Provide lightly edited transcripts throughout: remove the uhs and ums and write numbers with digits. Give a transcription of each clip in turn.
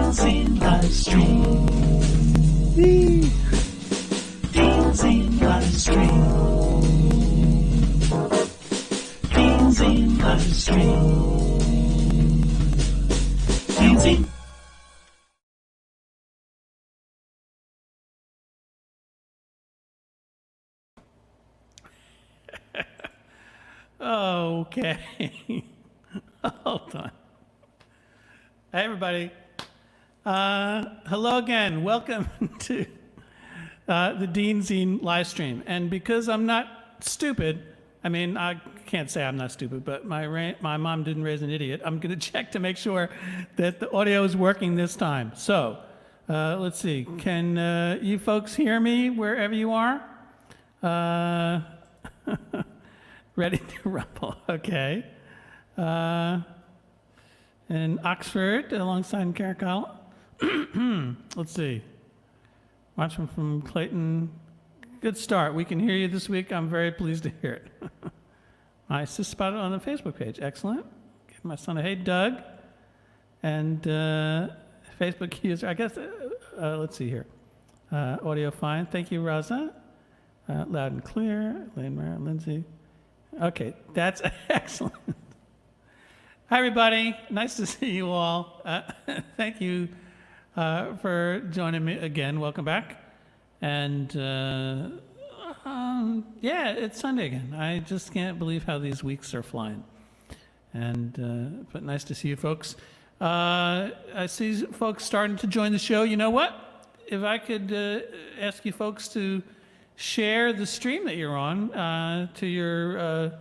DeanZine LiveStream. DeanZine LiveStream. DeanZine LiveStream. DeanZine. Okay. Hold on. Hey, everybody. Hello again. Welcome to the DeanZine LiveStream. And because I'm not stupid, I mean, I can't say I'm not stupid, but my mom didn't raise an idiot. I'm going to check to make sure that the audio is working this time. So, let's see. Can you folks hear me wherever you are? Ready to rumble, okay. In Oxford, alongside Caracalla. Let's see. Watching from Clayton. Good start. We can hear you this week. I'm very pleased to hear it. I just spotted it on the Facebook page. Excellent. Give my son a hey, Doug. And Facebook user, I guess, let's see here. Audio fine. Thank you, Raza. Loud and clear. Lane Mara, Lindsay. Okay, that's excellent. Hi, everybody. Nice to see you all. Thank you for joining me again. Welcome back. And yeah, it's Sunday again. I just can't believe how these weeks are flying. And but nice to see you folks. I see folks starting to join the show. You know what? If I could ask you folks to share the stream that you're on to your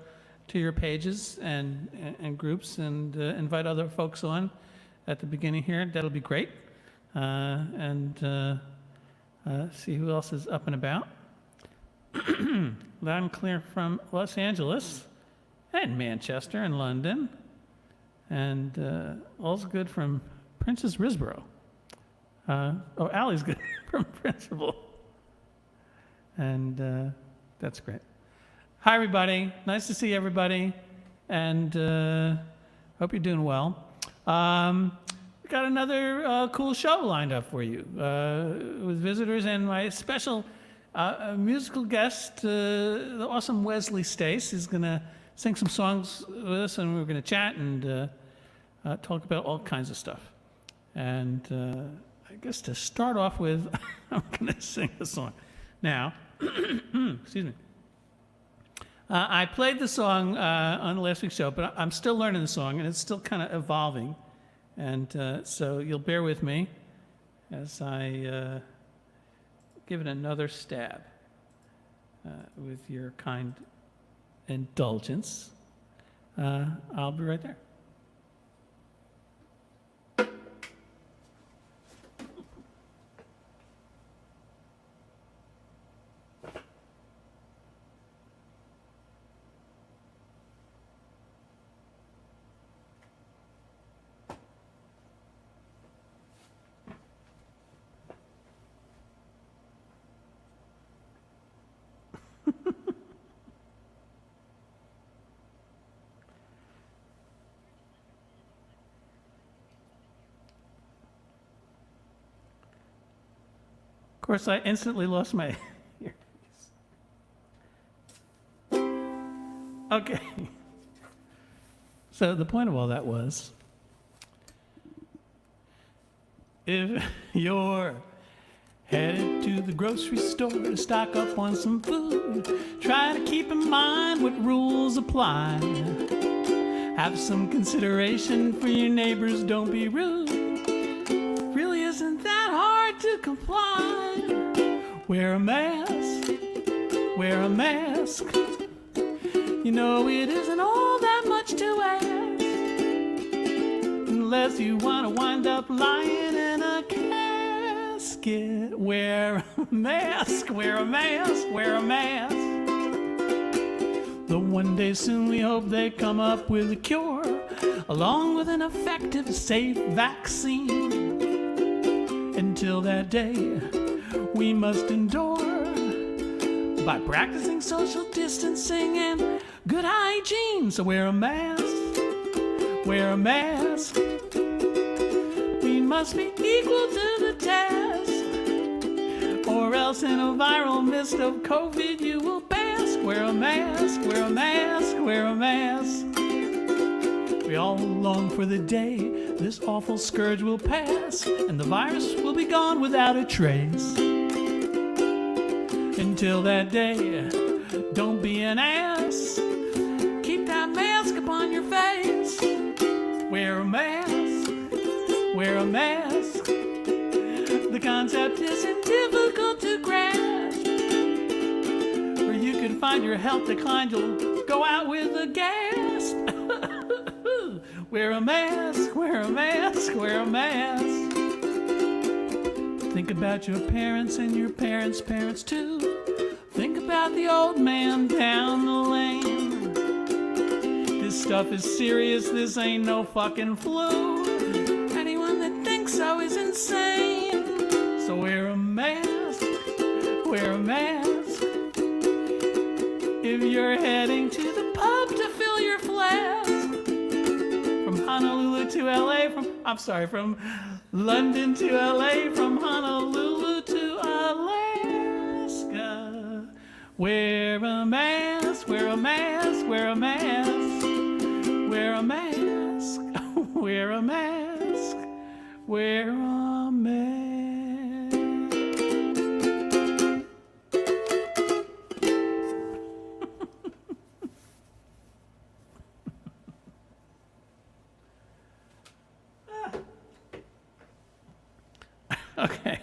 pages and groups, and invite other folks on at the beginning here. That'll be great. And see who else is up and about. Loud and clear from Los Angeles and Manchester and London. And all's good from Princess Risborough. Oh, Allie's good from Principal. And that's great. Hi, everybody. Nice to see everybody. And hope you're doing well. We got another cool show lined up for you with visitors and my special musical guest, the awesome Wesley Stace, is going to sing some songs with us, and we're going to chat and talk about all kinds of stuff. And I guess to start off with, I'm going to sing a song. Now, excuse me. I played the song on last week's show, but I'm still learning the song, and it's still kind of evolving. And so you'll bear with me as I give it another stab with your kind indulgence. I'll be right there. Of course, I instantly lost my earpiece. Okay. So the point of all that was, if you're headed to the grocery store to stock up on some food, try to keep in mind what rules apply. Have some consideration for your neighbors, don't be rude. Really isn't that hard to comply. Wear a mask, wear a mask. You know it isn't all that much to ask, unless you want to wind up lying in a casket. Wear a mask, wear a mask, wear a mask. Though one day soon we hope they come up with a cure, along with an effective, safe vaccine. Until that day, we must endure by practicing social distancing and good hygiene. So wear a mask, wear a mask. We must be equal to the test, or else in a viral mist of COVID you will bask. Wear a mask, wear a mask, wear a mask. We all long for the day this awful scourge will pass, and the virus will be gone without a trace. Until that day, don't be an ass. Keep that mask upon your face. Wear a mask, wear a mask. The concept isn't difficult to grasp. Or you could find your health decline, you'll go out with a gasp. Wear a mask, wear a mask, wear a mask. Think about your parents and your parents' parents too. Think about the old man down the lane. This stuff is serious, this ain't no fucking flu. Anyone that thinks so is insane. So wear a mask, wear a mask. If you're heading to the pub to fill your flask. From Honolulu to LA, from London to LA, from Honolulu to Alaska. Wear a mask, wear a mask, wear a mask. Wear a mask, wear a mask, wear a mask. Okay.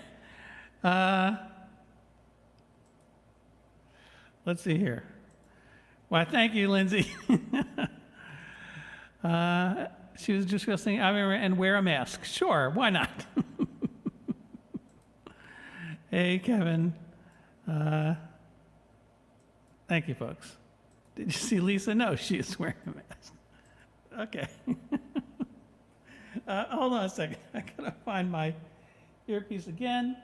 Let's see here. Why, thank you, Lindsay. She was just saying, and wear a mask. Sure, why not? Hey, Kevin. Thank you, folks. Did you see Lisa? No, she is wearing a mask. Okay. Hold on a second. I gotta find my earpiece again.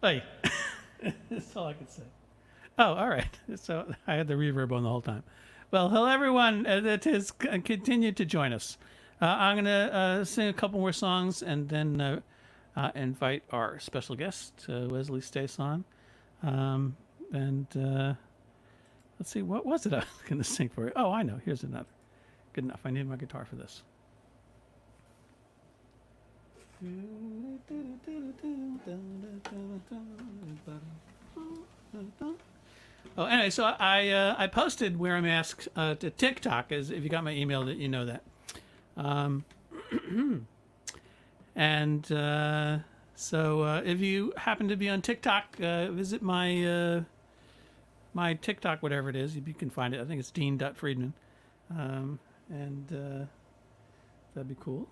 Hey, that's all I could say. Oh, all right. So I had the reverb on the whole time. Well, hello, everyone that has continued to join us. I'm going to sing a couple more songs and then invite our special guest, Wesley Stace, on. Let's see, what was it I was going to sing for you? Oh, I know. Here's another. Good enough. I need my guitar for this. Oh, anyway, so I posted Wear a Mask to TikTok, as if you got my email, that you know that. So if you happen to be on TikTok, visit my my TikTok, whatever it is. You can find it. I think it's Dean.Friedman. That'd be cool.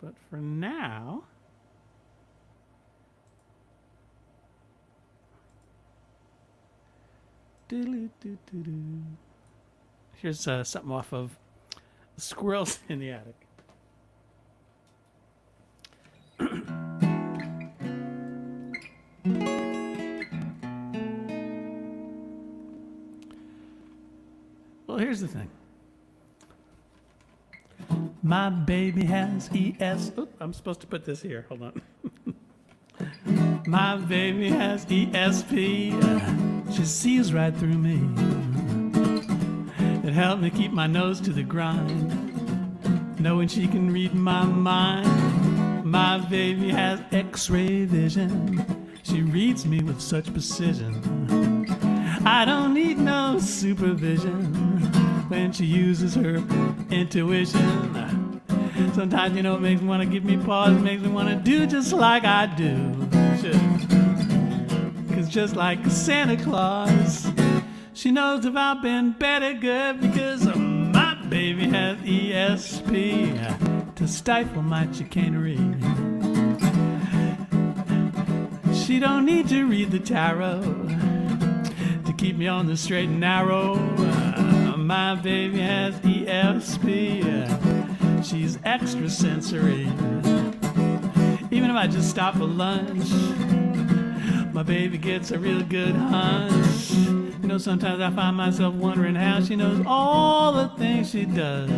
But for now, here's something off of Squirrels in the Attic. Well, here's the thing. My baby has ES. Oop, I'm supposed to put this here. Hold on. My baby has ESP. She sees right through me. It helped me keep my nose to the grind, knowing she can read my mind. My baby has X-ray vision. She reads me with such precision. I don't need no supervision when she uses her intuition. Sometimes, it makes me want to give me pause, makes me want to do just like I do. Should. 'cause just like Santa Claus, she knows if I've been better good because my baby has ESP to stifle my chicanery. She don't need to read the tarot to keep me on the straight and narrow. My baby has ESP. She's extrasensory. Even if I just stop for lunch, my baby gets a real good hunch. You know, sometimes I find myself wondering how she knows all the things she does.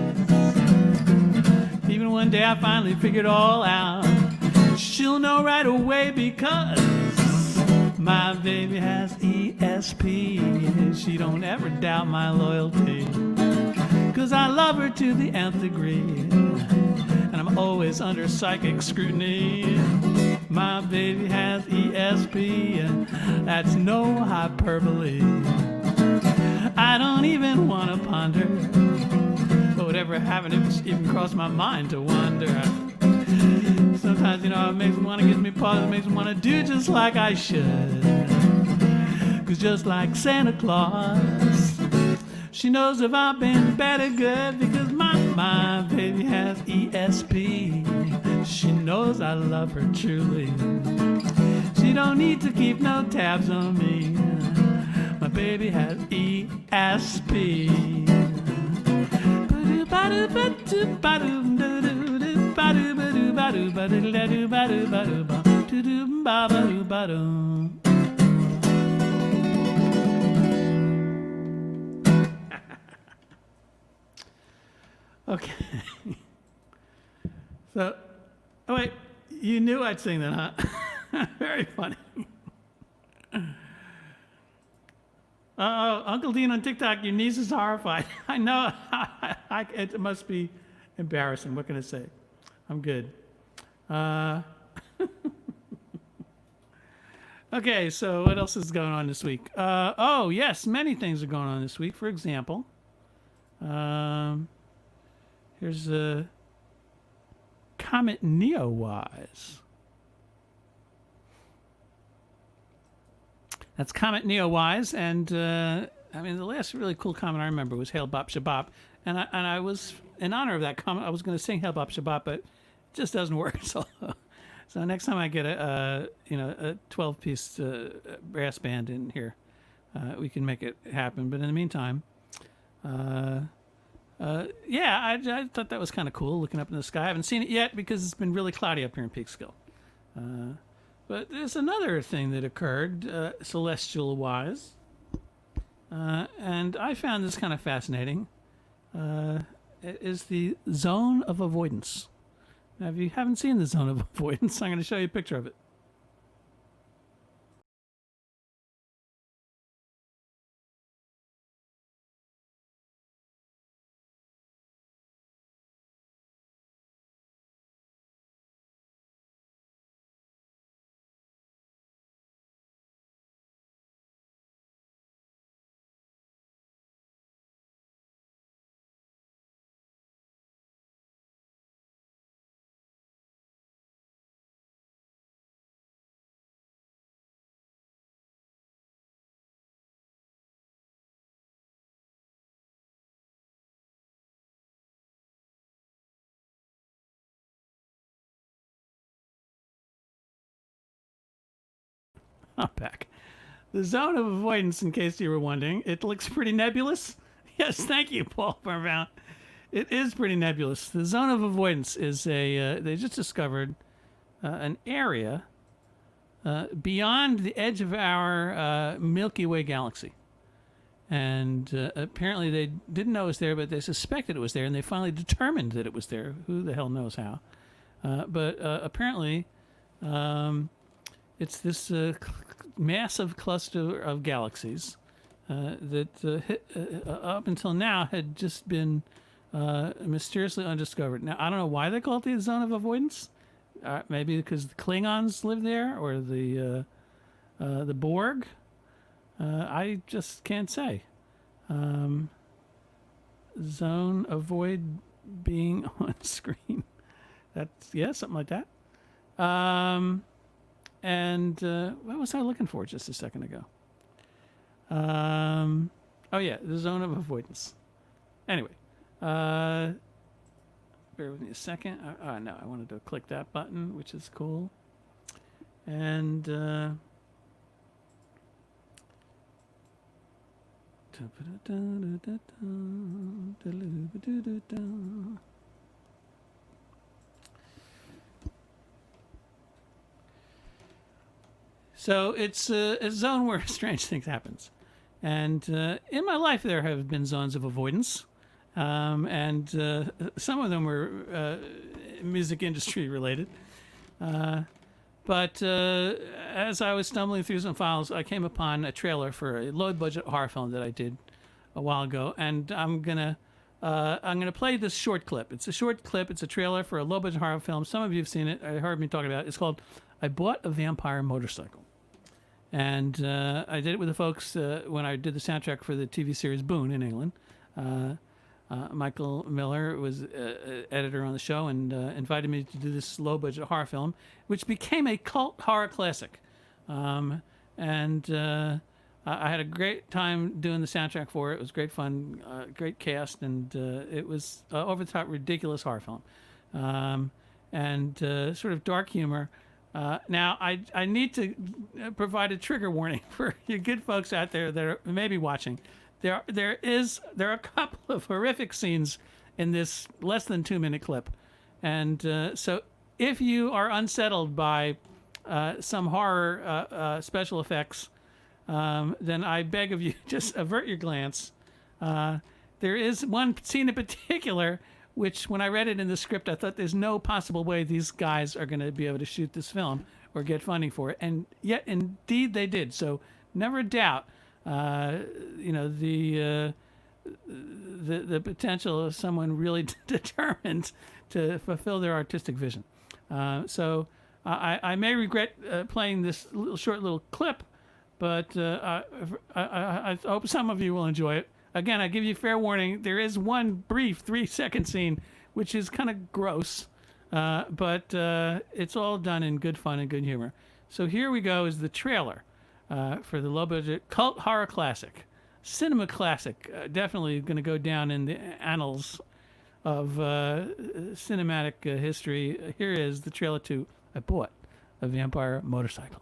Even one day I finally figured all out. She'll know right away because my baby has ESP. She don't ever doubt my loyalty, 'cause I love her to the nth degree, and I'm always under psychic scrutiny. My baby has ESP, that's no hyperbole. I don't even want to ponder what would ever happen if it even crossed my mind to wonder. Sometimes, you know, it makes me want to, gives me pause, it makes me want to do just like I should. 'Cause just like Santa Claus, she knows if I've been better good because my baby has ESP. She knows I love her truly. She don't need to keep no tabs on me. My baby has ESP. Okay. So, oh wait, you knew I'd sing that, huh? Very funny. Uncle Dean on TikTok, your niece is horrified. I know. It must be embarrassing. What can I say? I'm good. Okay, so what else is going on this week? Oh, yes, many things are going on this week. For example, here's a Comet Neowise. That's Comet Neowise, and I mean the last really cool comment I remember was Hail Bop Shabop, and I was in honor of that comment. I was going to sing Hail Bop Shabop, but it just doesn't work. So next time I get a 12-piece brass band in here, we can make it happen. But in the meantime, I thought that was kind of cool, looking up in the sky. I haven't seen it yet because it's been really cloudy up here in Peekskill. But there's another thing that occurred, celestial-wise, and I found this kind of fascinating. It is the zone of avoidance. Now, if you haven't seen the zone of avoidance, I'm going to show you a picture of it. I'm back. The zone of avoidance, in case you were wondering, it looks pretty nebulous. Yes, thank you, Paul Parvound. It is pretty nebulous. The zone of avoidance is they just discovered an area beyond the edge of our Milky Way galaxy. And apparently they didn't know it was there, but they suspected it was there, and they finally determined that it was there. Who the hell knows how? But apparently it's this massive cluster of galaxies that up until now had just been mysteriously undiscovered. Now, I don't know why they call it the zone of avoidance. Maybe because the Klingons live there, or the Borg. I just can't say. Zone avoid being on screen. That's, yeah, something like that. And what was I looking for just a second ago? Oh, yeah, the zone of avoidance. Anyway, bear with me a second. No, I wanted to click that button, which is cool. And so it's a zone where strange things happens. And in my life, there have been zones of avoidance. And some of them were music industry related. But as I was stumbling through some files, I came upon a trailer for a low-budget horror film that I did a while ago, and I'm gonna play this short clip. It's a short clip. It's a trailer for a low-budget horror film. Some of you have seen it. I heard me talking about it. It's called "I Bought a Vampire Motorcycle," and I did it with the folks when I did the soundtrack for the TV series Boone in England. Michael Miller was editor on the show and invited me to do this low-budget horror film, which became a cult horror classic. I had a great time doing the soundtrack for it. It was great fun, great cast, and it was over-the-top, ridiculous horror film. Sort of dark humor. Now, I need to provide a trigger warning for you good folks out there that are maybe watching. There are a couple of horrific scenes in this less than 2-minute clip, and so if you are unsettled by some horror special effects, then I beg of you just avert your glance. There is one scene in particular which, when I read it in the script, I thought there's no possible way these guys are going to be able to shoot this film or get funding for it, and yet indeed they did. So never doubt. The potential of someone really determined to fulfill their artistic vision. So I may regret playing this short little clip, but I hope some of you will enjoy it. Again, I give you fair warning. There is one brief 3-second scene which is kind of gross, but it's all done in good fun and good humor. So here we go is the trailer. For the low-budget cult horror classic, cinema classic, definitely going to go down in the annals of cinematic history. Here is the trailer to I Bought a Vampire Motorcycle.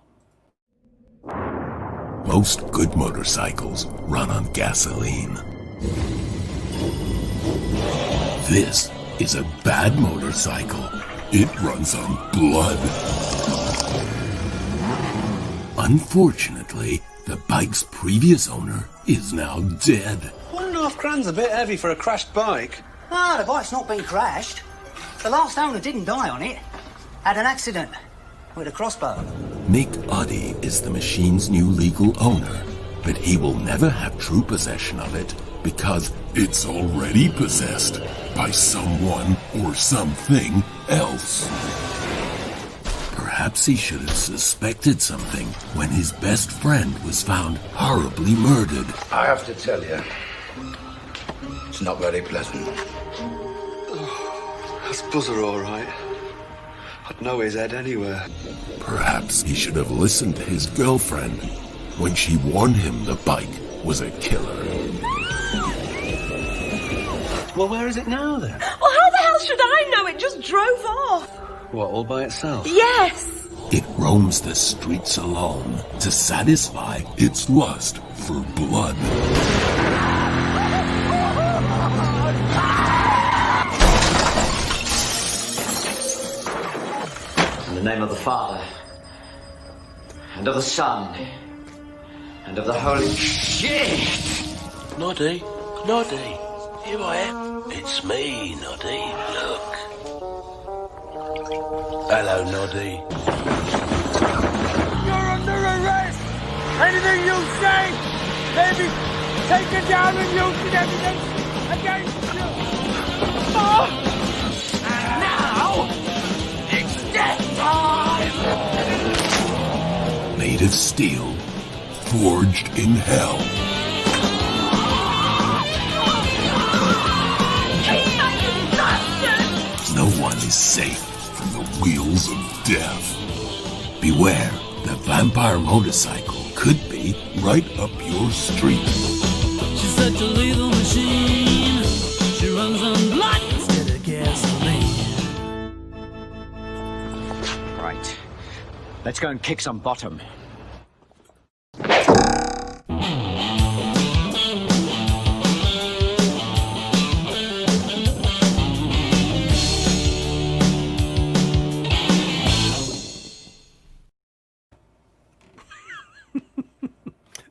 Most good motorcycles run on gasoline. This is a bad motorcycle. It runs on blood. Unfortunately, the bike's previous owner is now dead. £1.5 a bit heavy for a crashed bike. Ah, the bike's not been crashed. The last owner didn't die on it. Had an accident with a crossbow. Mick Oddy is the machine's new legal owner, but he will never have true possession of it because it's already possessed by someone or something else. Perhaps he should have suspected something when his best friend was found horribly murdered. I have to tell you, it's not very pleasant. That's Buzzer all right. I'd know his head anywhere. Perhaps he should have listened to his girlfriend when she warned him the bike was a killer. Well, where is it now, then? Well, how the hell should I know? It just drove off. What, all by itself? Yes. It roams the streets alone to satisfy its lust for blood. In the name of the Father, and of the Son, and of the Holy... Shit! Noddy, Noddy, here I am. It's me, Noddy, look. Hello, Noddy. You're under arrest! Anything you say may be taken down and used in evidence against you! Oh! And now, it's death time! Made of steel, forged in hell. No one is safe from the wheels of death. Beware the vampire motorcycle could be right up your street. She's such a lethal machine. She runs on blood instead of gasoline. Right. Let's go and kick some bottom.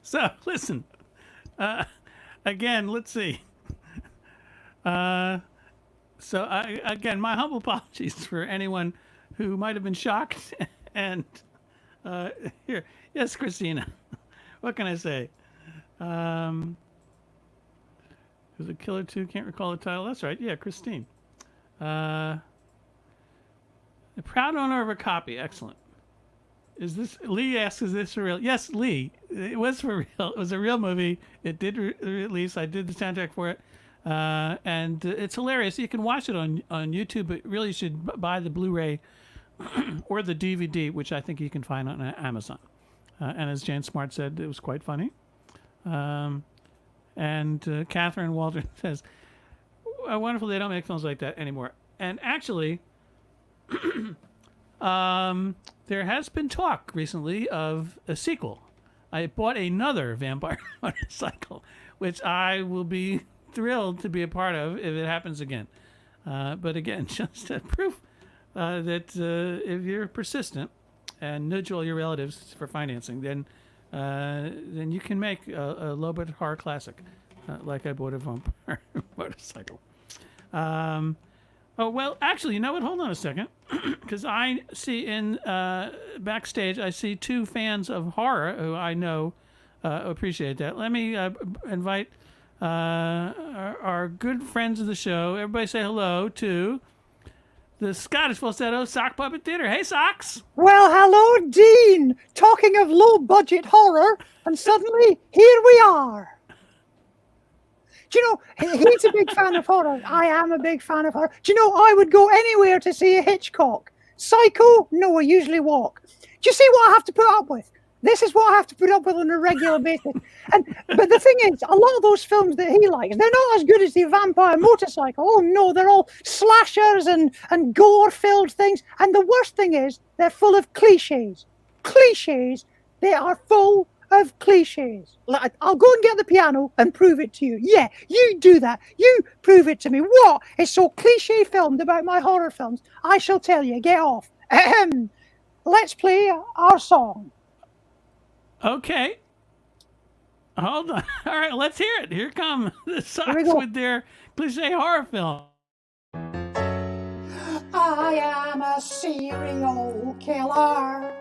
So, listen. Again, let's see. Again, my humble apologies for anyone who might have been shocked. And here, yes, Christina. What can I say? Was it Killer 2? Can't recall the title. That's right. Yeah, Christine. The proud owner of a copy. Excellent. Is this, Lee asks, is this for real? Yes, Lee, it was for real. It was a real movie. It did release. I did the soundtrack for it. And it's hilarious. You can watch it on YouTube, but really you should buy the Blu-ray or the DVD, which I think you can find on Amazon. And as Jane Smart said, it was quite funny. And Catherine Waldron says, wonderful, they don't make films like that anymore. And actually, there has been talk recently of a sequel. I bought another vampire motorcycle, which I will be thrilled to be a part of if it happens again. But again, just a proof that if you're persistent and nudge all your relatives for financing, then you can make a low budget horror classic, like I bought a vampire motorcycle. Oh, well, actually, you know what? Hold on a second. Because I see in backstage, I see two fans of horror who I know appreciate that. Let me invite our good friends of the show. Everybody say hello to the Scottish falsetto Sock Puppet Theater. Hey, Socks! Well, hello, Dean. Talking of low-budget horror, and suddenly, here we are. Do you know, he's a big fan of horror. I am a big fan of horror. Do you know, I would go anywhere to see a Hitchcock. Psycho? No, I usually walk. Do you see what I have to put up with? This is what I have to put up with on a regular basis. But the thing is, a lot of those films that he likes, they're not as good as the vampire motorcycle. Oh, no, they're all slashers and gore-filled things. And the worst thing is, they're full of cliches. Cliches. They are full of cliches. I'll go and get the piano and prove it to you. Yeah, you do that. You prove it to me. What is so cliche filmed about my horror films? I shall tell you. Get off. Let's play our song. Okay. Hold on. All right, let's hear it. Here come the Socks with their cliche horror film. I am a serial killer,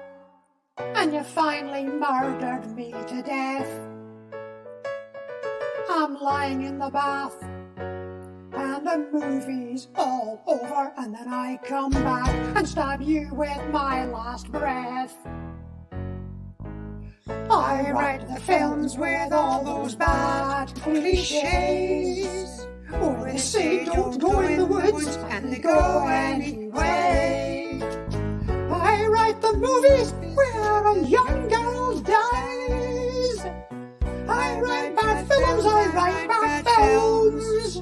and you finally murdered me to death. I'm lying in the bath, and the movie's all over, and then I come back and stab you with my last breath. I write the films with all those bad cliches, where they say don't go in the woods, and they go anyway. I write the movies where a young girl dies. I write bad films, I write bad films.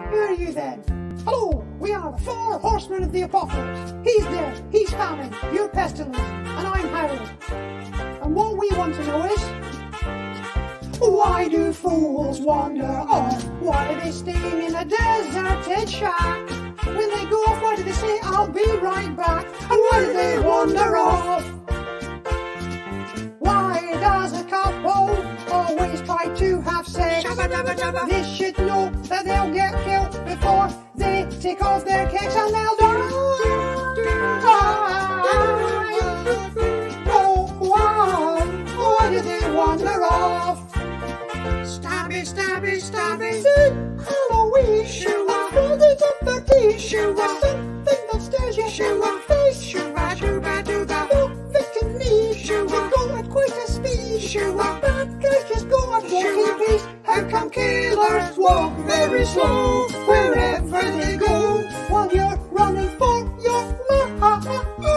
Who are you then? Hello, we are the 4 horsemen of the apocalypse. He's dead, he's famine, you're pestilence, and I'm howling. And what we want to know is, why do fools wander off? Why are they staying in a deserted shack? When they go off, why do they say, I'll be right back? And where do they wander off? Why does a couple always try to have sex? They should know that they'll get killed before they take off their kicks, and they'll die. Oh, why do they wander off? Stabby, stabby, stabby. Halloween. Shoo-wah. Buildings up the key. Shoo-wah. Something that stares you in the face. Shoo-wah, shoo-wah, shoo-wah. No victim need. Shoo-wah. Go at quite a speed. Shoo-wah. Bad guys just go at walking pace. How come killers walk very slow wherever they go while you're running for your life?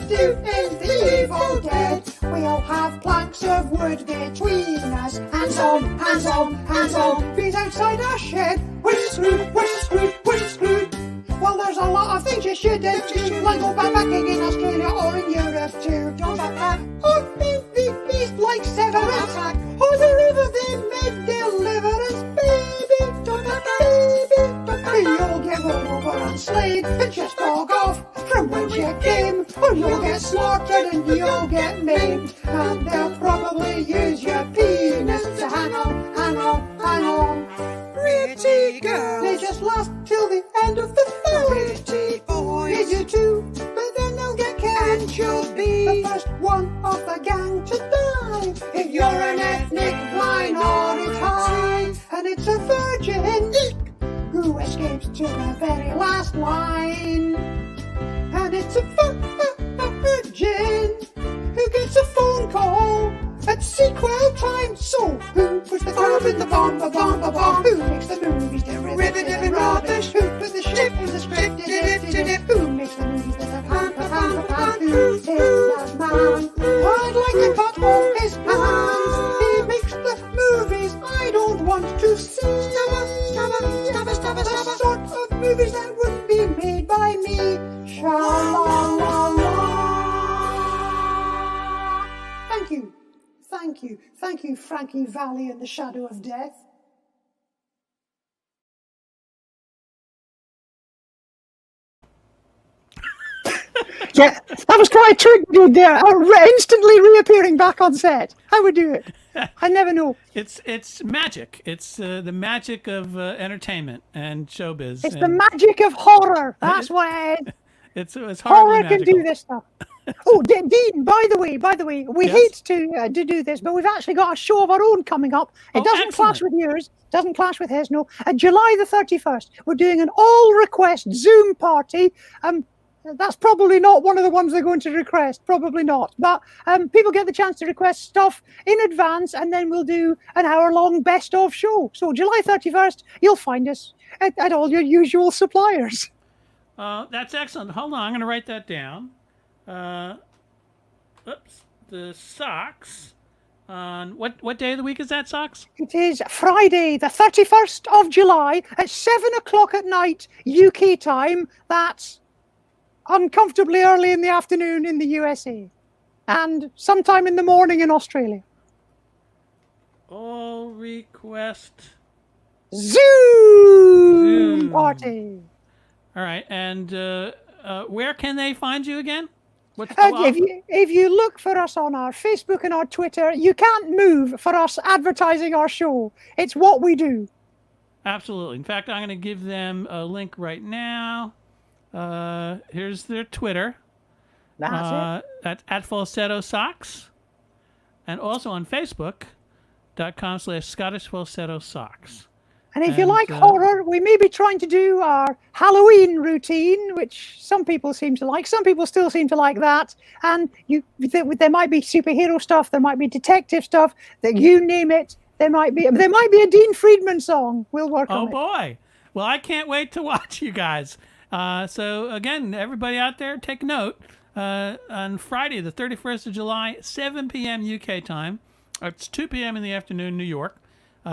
do is the Evil Dead. We'll have planks of wood between us. Hands on, hands on, hands on. Bees outside our shed. Where's screwed, where's screwed, where's screwed? Well, there's a lot of things you shouldn't do, like go backpacking in Australia or in Europe too. Don't backpack. Oh, bees like severance. Oh, the river they made deliverance, baby. Don't backpack, baby. Don't backpack. You'll get rolled over and slayed and just dog off from whence you came. Or you'll get slaughtered and you'll get maimed. And they'll probably use your penis to hang on, hang on, hang on. Pretty girls, they just last till the end of the film. Pretty boys, they do too, but then they'll get killed. And you'll be the first one of the gang to die. If you're an ethnic minority, and it's a virgin who escapes to the very last line. And it's a virgin who gets a phone call at sequel time. So who puts the curve in the bomb, the bomb, the bomb? Who makes the movies derivative and rubbish? Who put the shit in the script? Who makes the movies that are pound? Who is that man? I'd like to cut off his hands. He makes the movies I don't want to see. The sort of movies that wouldn't be made by me. Sha-la-la-la. Thank you. Thank you. Thank you, Frankie Valli and the Shadow of Death. Yeah, that was quite a trick you did there. Instantly reappearing back on set. How would do it? I never know. It's magic. It's the magic of entertainment and showbiz. It's the magic of horror. That's what it is. It's horror magical. can do this stuff. Oh, Dean, by the way, we Yes? hate to do this, but we've actually got a show of our own coming up. It doesn't clash excellent. with yours, doesn't clash with his, no. July the 31st, we're doing an all-request Zoom party. That's probably not one of the ones they're going to request, probably not. But people get the chance to request stuff in advance, and then we'll do an hour-long best-of show. So July 31st, you'll find us at all your usual suppliers. That's excellent. Hold on, I'm going to write that down. The socks. On what day of the week is that, socks? It is Friday, the 31st of July at 7 o'clock at night, UK time. That's uncomfortably early in the afternoon in the USA. And sometime in the morning in Australia. All request Zoom party. All right, and where can they find you again? What's If you look for us on our Facebook and our Twitter, you can't move for us advertising our show. It's what we do. Absolutely. In fact, I'm going to give them a link right now. Here's their Twitter. That's it. At Falsetto Socks. And also on Facebook.com/Scottish Falsetto Socks. And if you like horror, we may be trying to do our Halloween routine, which some people seem to like. Some people still seem to like that. And there might be superhero stuff. There might be detective stuff. That you name it. There might be a Dean Friedman song. We'll work on it. Oh, boy. Well, I can't wait to watch you guys. So, again, everybody out there, take note. On Friday, the 31st of July, 7 p.m. UK time. It's 2 p.m. in the afternoon, New York.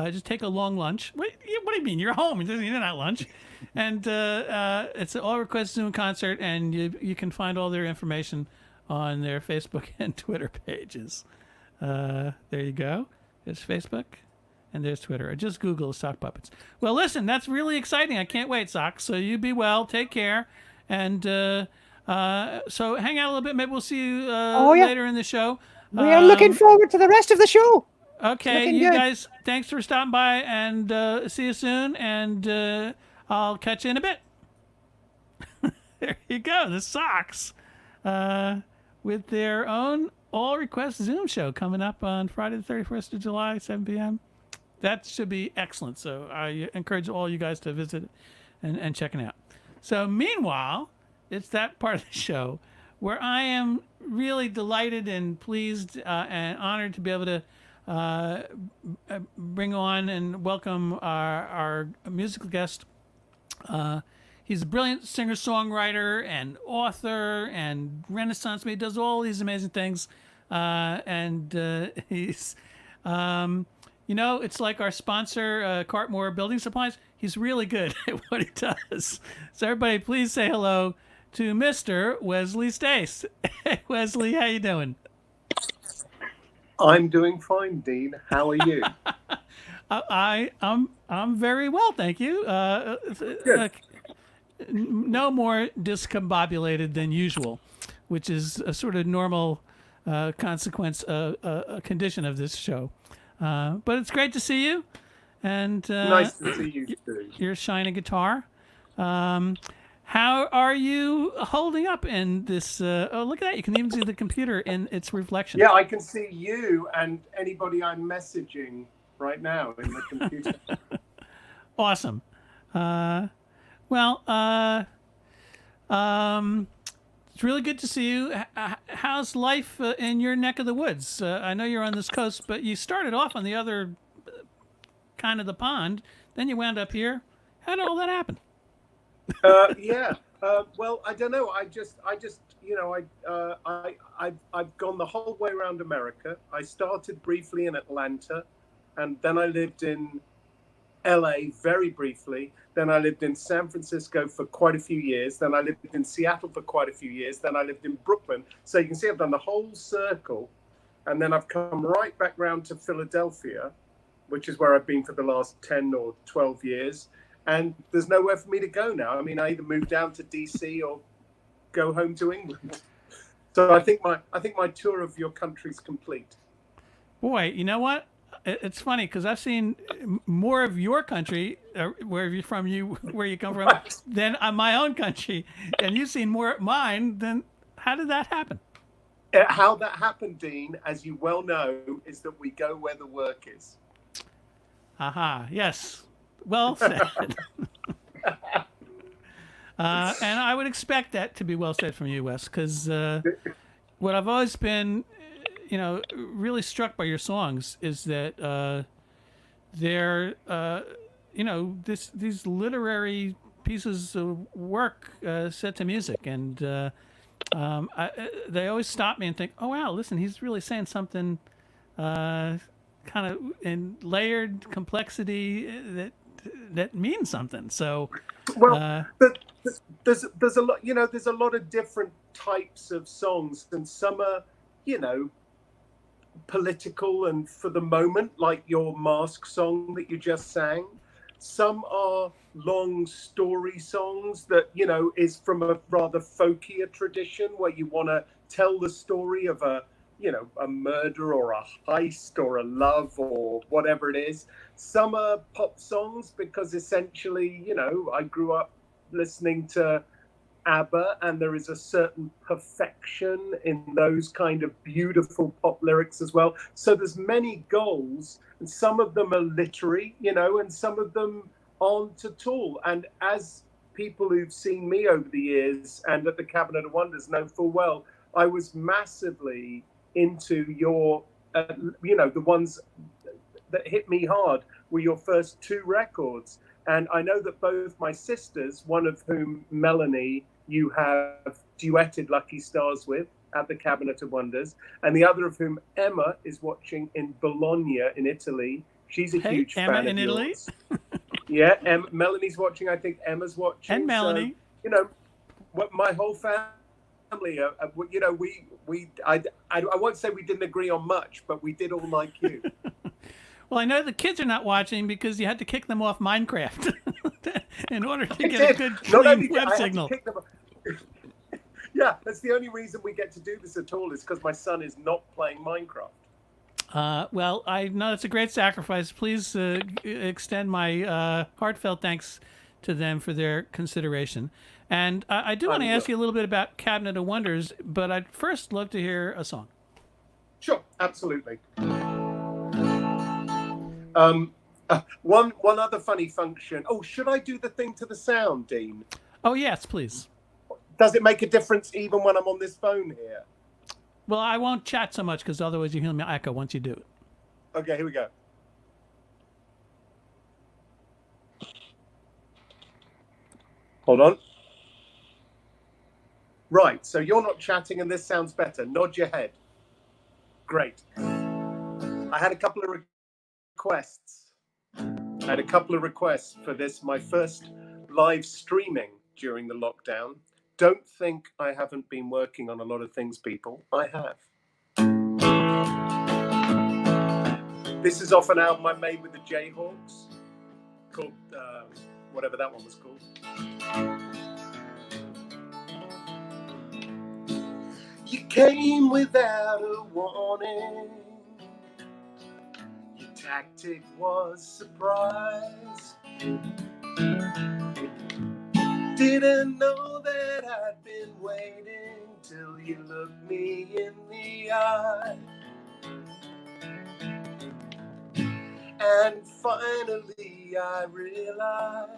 Just take a long lunch. What do you mean? You're home. You're not lunch. And it's an all-request Zoom concert, and you can find all their information on their Facebook and Twitter pages. There you go. There's Facebook, and there's Twitter. Or just Google Sock Puppets. Well, listen, that's really exciting. I can't wait, Socks. So you be well. Take care. And so hang out a little bit. Maybe we'll see you later in the show. We are looking forward to the rest of the show. Okay, you guys, thanks for stopping by, and see you soon, and I'll catch you in a bit. There you go, the Socks, with their own all-request Zoom show coming up on Friday the 31st of July, 7 p.m. That should be excellent, so I encourage all you guys to visit and check it out. So meanwhile, it's that part of the show where I am really delighted and pleased and honored to be able to bring on and welcome our musical guest he's a brilliant singer-songwriter and author and Renaissance man. He does all these amazing things. He's, it's like our sponsor, Cartmore Building Supplies. He's really good at what he does. So everybody, please say hello to Mr. Wesley Stace. Hey, Wesley, how you doing? I'm doing fine, Dean. How are you? I'm very well, thank you. No more discombobulated than usual, which is a sort of normal consequence, a condition of this show. But it's great to see you, and nice to see you too. Your shiny guitar. How are you holding up in this? Oh, look at that! You can even see the computer in its reflection. Yeah, I can see you and anybody I'm messaging right now in the computer. Awesome. It's really good to see you. How's life in your neck of the woods? I know you're on this coast, but you started off on the other kind of the pond. Then you wound up here. How did all that happen? Well, I don't know. I've gone the whole way around America. I started briefly in Atlanta, and then I lived in LA very briefly. Then I lived in San Francisco for quite a few years. Then I lived in Seattle for quite a few years. Then I lived in Brooklyn. So you can see I've done the whole circle. And then I've come right back round to Philadelphia, which is where I've been for the last 10 or 12 years. And there's nowhere for me to go now. I mean, I either move down to DC or go home to England. So I think my tour of your country's complete. Boy, you know what? It's funny because I've seen more of your country, where you come from, than my own country, and you've seen more of mine. Then how did that happen? How that happened, Dean, as you well know, is that we go where the work is. Aha! Yes, well said. And I would expect that to be well said from you, Wes, because what I've always been, really struck by your songs is that they're, these literary pieces of work set to music, and they always stop me and think, oh wow, listen, he's really saying something kind of in layered complexity that means something. So, well, there's a lot, there's a lot of different types of songs, and some are, political and for the moment, like your Mask song that you just sang. Some are long story songs that, is from a rather folkier tradition where you want to tell the story of a murder or a heist or a love or whatever it is. Some are pop songs because essentially, I grew up listening to ABBA, and there is a certain perfection in those kind of beautiful pop lyrics as well. So there's many goals, and some of them are literary, and some of them aren't at all. And as people who've seen me over the years and at the Cabinet of Wonders know full well, I was massively into your, the ones that hit me hard were your first two records. And I know that both my sisters, one of whom, Melanie, you have duetted Lucky Stars with at the Cabinet of Wonders, and the other of whom, Emma, is watching in Bologna in Italy. She's a huge Emma fan in of Italy? yours. Yeah, Melanie's watching. I think Emma's watching. And Melanie. So, my whole family, I won't say we didn't agree on much, but we did all like you. Well, I know the kids are not watching because you had to kick them off Minecraft in order to get a good, clean web signal. Yeah, that's the only reason we get to do this at all, is because my son is not playing Minecraft. Well, I know it's a great sacrifice. Please extend my heartfelt thanks to them for their consideration. And I do want to ask you a little bit about Cabinet of Wonders, but I'd first love to hear a song. Sure, absolutely. One other funny function. Oh, should I do the thing to the sound, Dean? Oh, yes, please. Does it make a difference even when I'm on this phone here? Well, I won't chat so much because otherwise you hear me echo once you do it. Okay, here we go. Hold on. Right, so you're not chatting and this sounds better. Nod your head. Great. I had a couple of requests. For this, my first live streaming during the lockdown. Don't think I haven't been working on a lot of things, people. I have. This is off an album I made with the Jayhawks called whatever that one was called. You came without a warning. Your tactic was surprise. Didn't know that I'd been waiting till you looked me in the eye. And finally I realized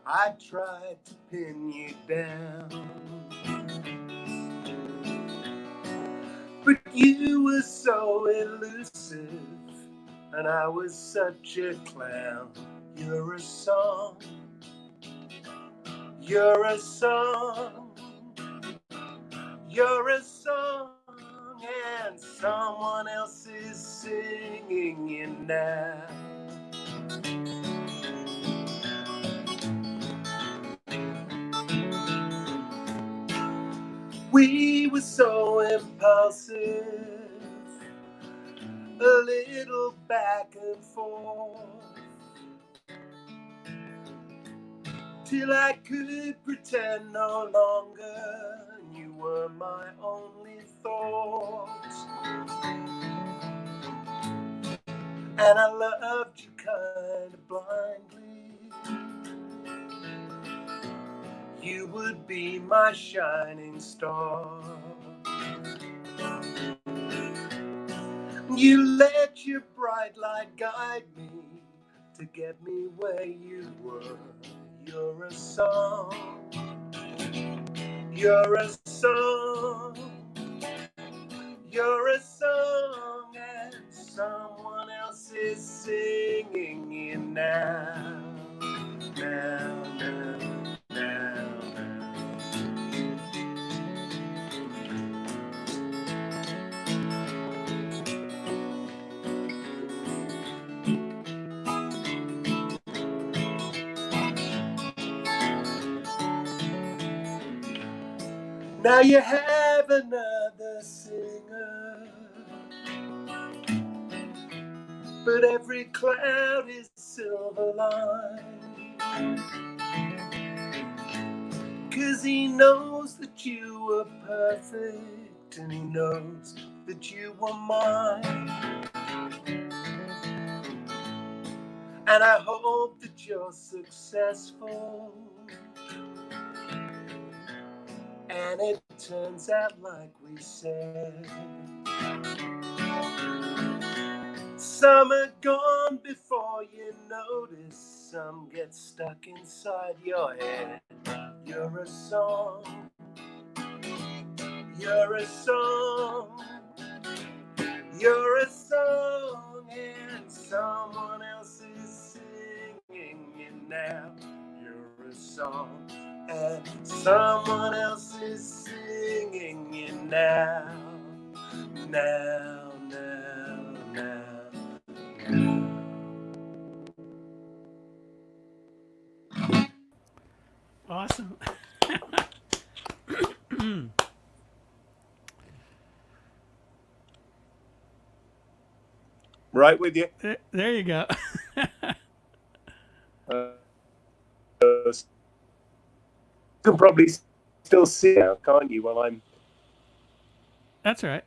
I tried to pin you down, but you were so elusive and I was such a clown. You're a song, you're a song, you're a song, and someone else is singing it now. We were so impulsive, a little back and forth, till I could pretend no longer you were my only thoughts. And I loved you kind of blindly. You would be my shining star. You let your bright light guide me to get me where you were. You're a song, you're a song, you're a song, and someone else is singing it now, now, now, now, now you have another singer, but every cloud is silver line, 'cause he knows that you were perfect, and he knows that you were mine. And I hope that you're successful, and it turns out like we said. Some are gone before you notice, some get stuck inside your head. You're a song, you're a song, you're a song, and someone else is singing it now. You're a song, and someone else is singing it now, now, now, now. Awesome. Right with you. There you go. You can probably still see now, can't you? While I'm. That's right.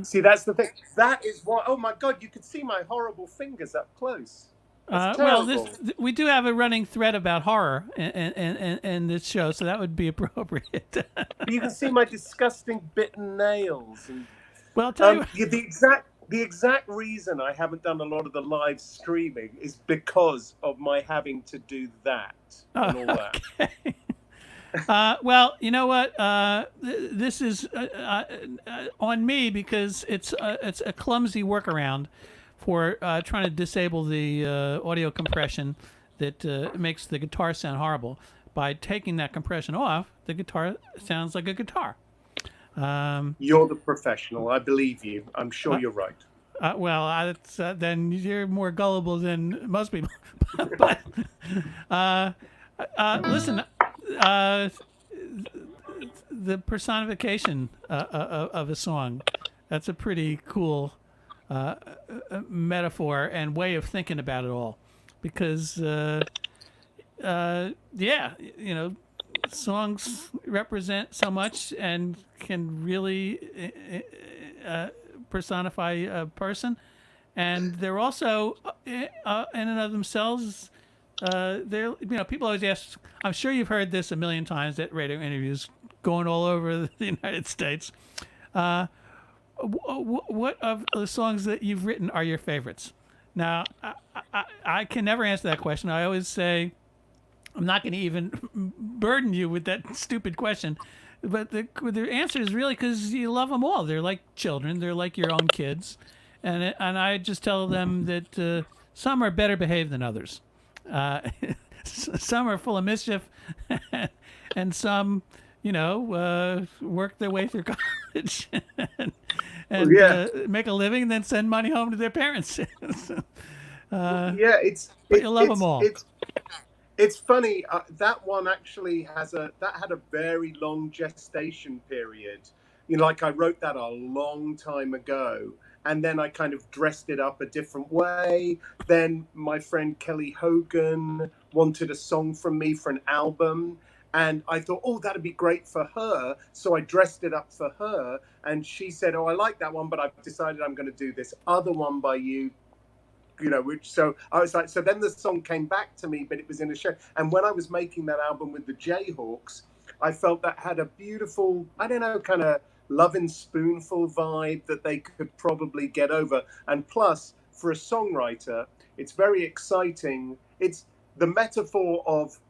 See, that's the thing. That is what. Oh my God! You could see my horrible fingers up close. Well, we do have a running thread about horror in this show, so that would be appropriate. You can see my disgusting bitten nails. And, well, I'll tell you. The exact reason I haven't done a lot of the live streaming is because of my having to do that and all that. Okay. Well, you know what? This is on me because it's a clumsy workaround for trying to disable the audio compression that makes the guitar sound horrible. By taking that compression off, the guitar sounds like a guitar. You're the professional. I believe you. I'm sure you're right. Then you're more gullible than most people. But listen, the personification of a song, that's a pretty cool metaphor and way of thinking about it all. Because, songs represent so much and can really personify a person, and they're also in and of themselves. People always ask. I'm sure you've heard this a million times at radio interviews, going all over the United States. What of the songs that you've written are your favorites? Now, I can never answer that question. I always say, I'm not going to even burden you with that stupid question. But the answer is really because you love them all. They're like children. They're like your own kids. And I just tell them that some are better behaved than others. Some are full of mischief. And some, work their way through college and make a living and then send money home to their parents. But you love them all. It's funny. That one actually had a very long gestation period. Like I wrote that a long time ago, and then I kind of dressed it up a different way. Then my friend Kelly Hogan wanted a song from me for an album, and I thought, oh, that'd be great for her. So I dressed it up for her, and she said, oh, I like that one, but I've decided I'm going to do this other one by you. So I was like, so then the song came back to me, but it was in a show. And when I was making that album with the Jayhawks, I felt that had a beautiful, kind of Lovin' Spoonful vibe that they could probably get over. And plus, for a songwriter, it's very exciting. It's the metaphor of,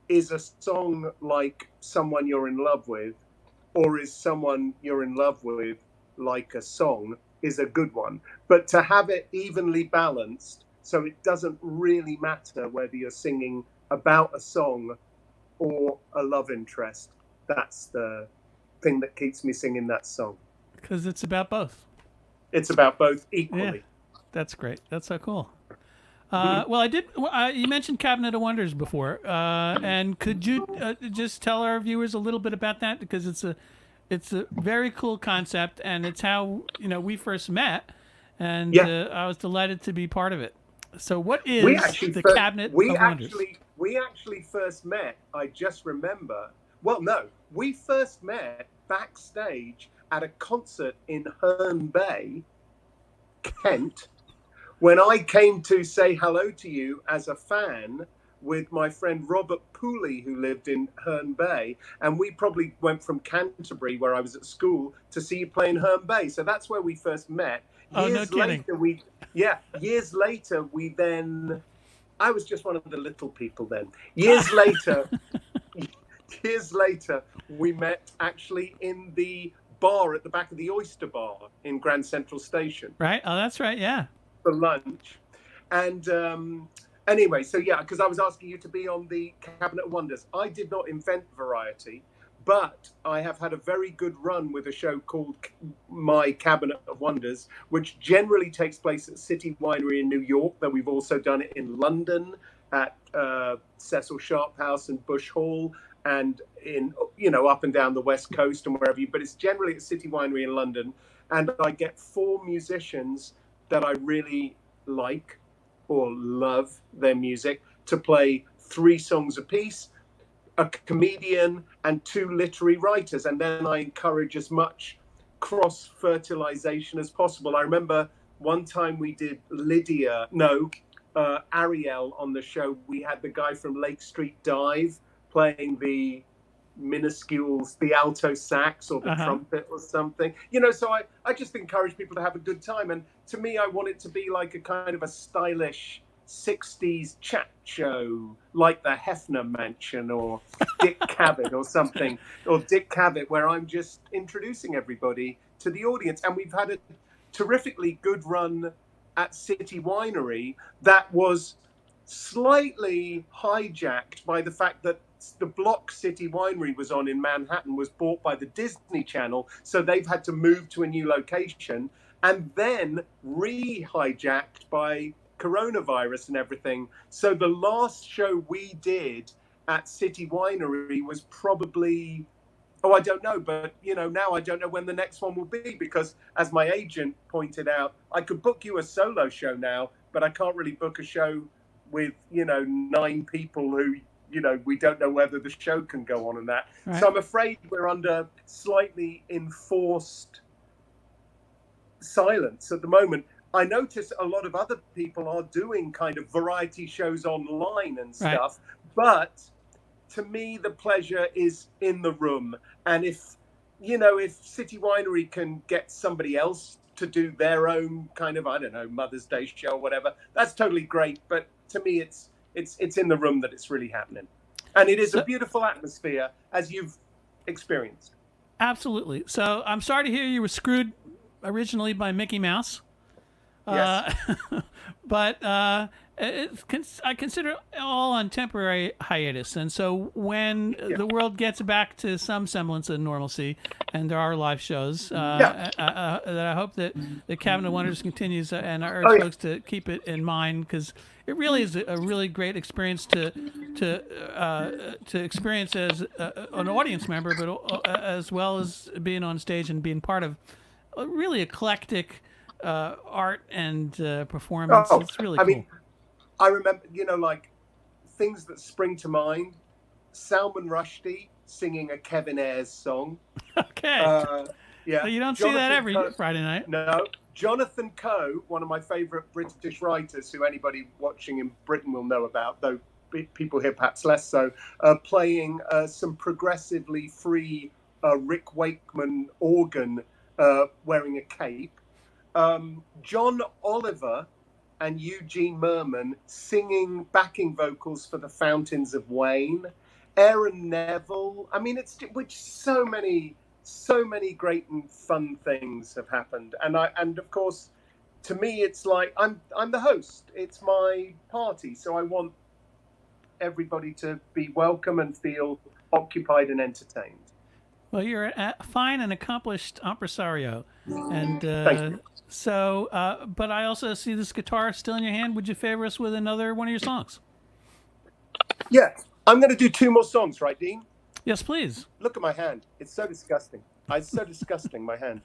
is a song like someone you're in love with, or is someone you're in love with like a song, is a good one. But to have it evenly balanced, so it doesn't really matter whether you're singing about a song or a love interest, that's the thing that keeps me singing that song. Because it's about both. It's about both equally. Yeah, that's great. That's so cool. You mentioned Cabinet of Wonders before, and could you just tell our viewers a little bit about that? Because it's a very cool concept, and it's how we first met, and I was delighted to be part of it. So, what is the Cabinet of Wonders? We actually first met. I just remember. Well, no, we first met backstage at a concert in Herne Bay, Kent, when I came to say hello to you as a fan with my friend Robert Pooley, who lived in Herne Bay, and we probably went from Canterbury, where I was at school, to see you play in Herne Bay. So that's where we first met. Years later, we then, I was just one of the little people then. Years later, we met actually in the bar at the back of the Oyster Bar in Grand Central Station. Right. Oh, that's right. Yeah. For lunch. And anyway, so because I was asking you to be on the Cabinet of Wonders. I did not invent variety, but I have had a very good run with a show called My Cabinet of Wonders, which generally takes place at City Winery in New York, though we've also done it in London at Cecil Sharp House and Bush Hall, and in up and down the West Coast and wherever but it's generally at City Winery in London. And I get 4 musicians that I really like or love their music to play 3 songs apiece, a comedian and 2 literary writers. And then I encourage as much cross-fertilization as possible. I remember one time we did Ariel on the show. We had the guy from Lake Street Dive playing the minuscules, the alto sax or the trumpet or something, so I just encourage people to have a good time. And to me, I want it to be like a kind of a stylish 60s chat show, like the Hefner Mansion or Dick Cavett or something, or Dick Cavett, where I'm just introducing everybody to the audience. And we've had a terrifically good run at City Winery that was slightly hijacked by the fact that the Block City Winery was on in Manhattan was bought by the Disney Channel, so they've had to move to a new location, and then re-hijacked by coronavirus and everything. So the last show we did at City Winery was probably, I don't know, but now I don't know when the next one will be, because as my agent pointed out, I could book you a solo show now, but I can't really book a show with 9 people who we don't know whether the show can go on and that. Right. So I'm afraid we're under slightly enforced silence at the moment. I notice a lot of other people are doing kind of variety shows online and stuff, but to me the pleasure is in the room. And if City Winery can get somebody else to do their own kind of, I don't know, Mother's Day show or whatever, that's totally great. But to me, it's in the room that it's really happening. And it is a beautiful atmosphere, as you've experienced. Absolutely. So I'm sorry to hear you were screwed originally by Mickey Mouse. Yes. But I consider it all on temporary hiatus. And so when the world gets back to some semblance of normalcy, and there are live shows, that I hope that the Cabinet of Wonders continues, and I urge folks to keep it in mind, because it really is a really great experience to experience as an audience member, but as well as being on stage and being part of a really eclectic art and performance. It's really cool. I mean, I remember, like things that spring to mind. Salman Rushdie singing a Kevin Ayers song. Okay. Yeah. So you don't see that every Friday night. No. Jonathan Coe, one of my favorite British writers, who anybody watching in Britain will know about, though people here perhaps less so, playing some progressively free Rick Wakeman organ, wearing a cape. John Oliver and Eugene Merman singing backing vocals for the Fountains of Wayne. Aaron Neville. I mean, so many great and fun things have happened. And of course, to me, it's like I'm the host. It's my party, so I want everybody to be welcome and feel occupied and entertained. Well, you're a fine and accomplished impresario, and thank you. So, but I also see this guitar still in your hand. Would you favor us with another one of your songs? Yeah, I'm going to do 2 more songs, right, Dean? Yes, please. Look at my hand. It's so disgusting. It's so disgusting, my hand.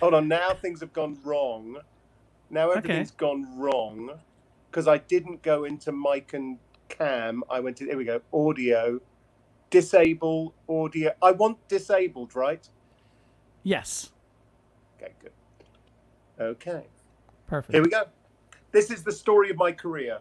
Hold on, now things have gone wrong. Now everything's gone wrong, because I didn't go into mic and cam. I went to, here we go, audio, disable, audio. I want disabled, right? Yes. Okay, good. Okay. Perfect. Here we go. This is the story of my career.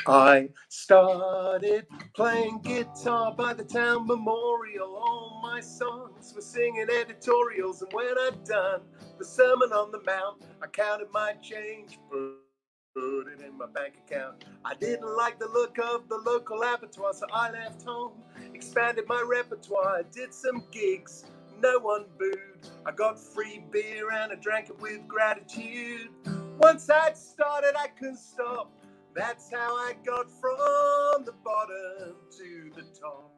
I started playing guitar by the town memorial. All my songs were singing editorials, and when I'd done the Sermon on the Mount, I counted my change, put it in my bank account. I didn't like the look of the local abattoir, so I left home, expanded my repertoire, did some gigs, no one booed. I got free beer and I drank it with gratitude. Once I'd started, I couldn't stop. That's how I got from the bottom to the top.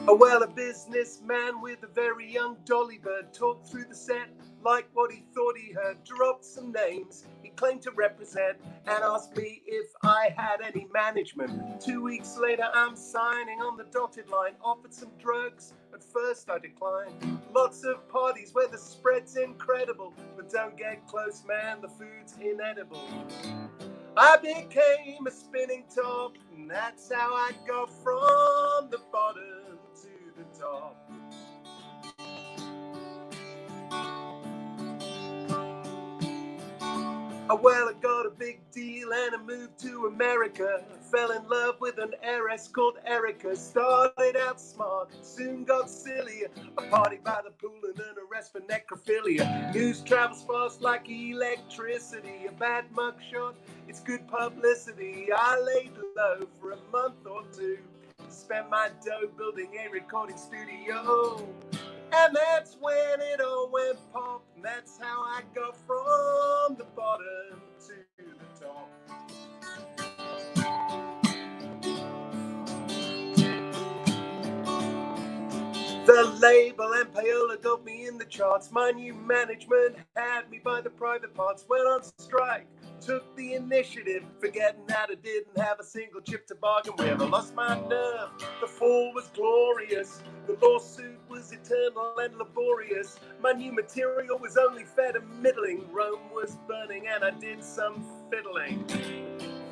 Oh, well, a businessman with a very young dolly bird talked through the set like what he thought he heard, dropped some names he claimed to represent, and asked me if I had any management. 2 weeks later, I'm signing on the dotted line, offered some drugs. At first I declined. Lots of parties where the spread's incredible, but don't get close, man, the food's inedible. I became a spinning top, and that's how I got from the bottom to the top. Well, I got a big deal and I moved to America. Fell in love with an heiress called Erica. Started out smart, soon got silly. A party by the pool and an arrest for necrophilia. News travels fast like electricity. A bad mugshot, it's good publicity. I laid low for a month or 2. Spent my dough building a recording studio. And that's when it all went pop. And that's how I got from the bottom to the top. The label and payola got me in the charts. My new management had me by the private parts. Went on strike, took the initiative, forgetting that I didn't have a single chip to bargain with. I lost my nerve, the fall was glorious. The lawsuit was eternal and laborious. My new material was only fed and middling. Rome was burning and I did some fiddling.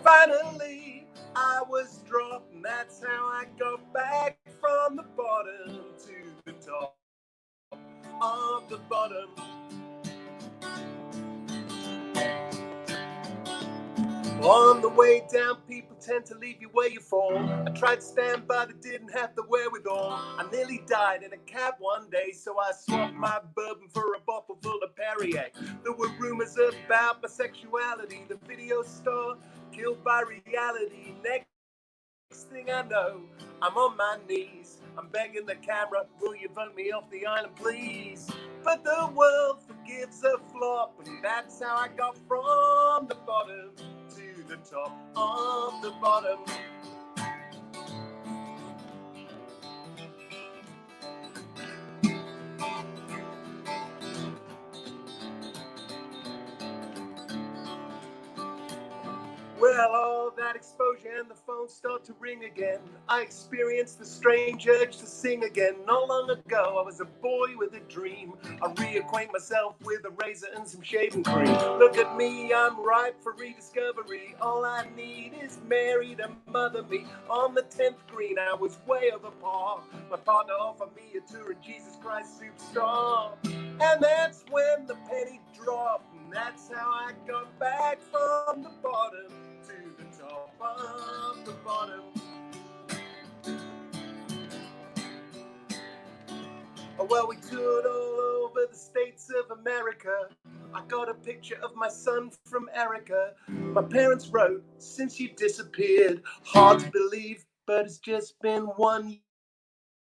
Finally, I was dropped, and that's how I got back from the bottom to the top of the bottom. On the way down, people tend to leave you where you fall. I tried to stand but I didn't have the wherewithal. I nearly died in a cab one day, so I swapped my bourbon for a bottle full of Perrier. There were rumors about my sexuality. The video star killed by reality. Next thing I know, I'm on my knees. I'm begging the camera, will you vote me off the island, please? But the world forgives a flop, and that's how I got from the bottom to the top of the bottom. Well, all that exposure and the phone start to ring again. I experienced the strange urge to sing again. Not long ago, I was a boy with a dream. I reacquaint myself with a razor and some shaving cream. Look at me, I'm ripe for rediscovery. All I need is Mary to mother me. On the 10th green, I was way over par. My partner offered me a tour in Jesus Christ Superstar. And that's when the penny dropped. And that's how I got back from the bottom to the top of the bottom. Oh, well, we toured all over the states of America. I got a picture of my son from Erica. My parents wrote, since you disappeared, hard to believe, but it's just been 1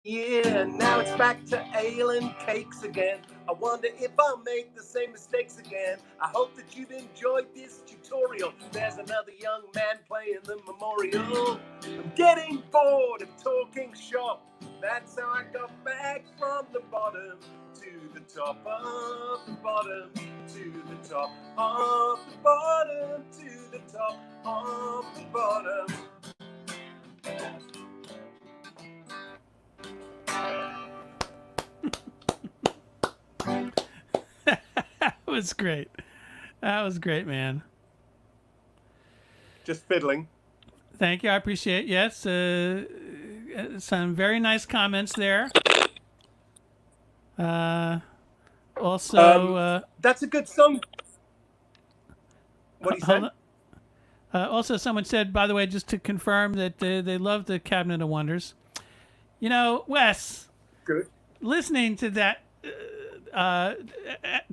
year. Now it's back to ale and cakes again. I wonder if I'll make the same mistakes again. I hope that you've enjoyed this tutorial. There's another young man playing the memorial. I'm getting bored of talking shop. That's how I got back from the bottom to the top of the bottom, to the top of the bottom, to the top of the bottom. That was great. That was great, man. Just fiddling. Thank you. I appreciate it. Yes. Some very nice comments there. Also, that's a good song. What do you say? Also, someone said, by the way, just to confirm that they love the Cabinet of Wonders. You know, Wes, good. Listening to that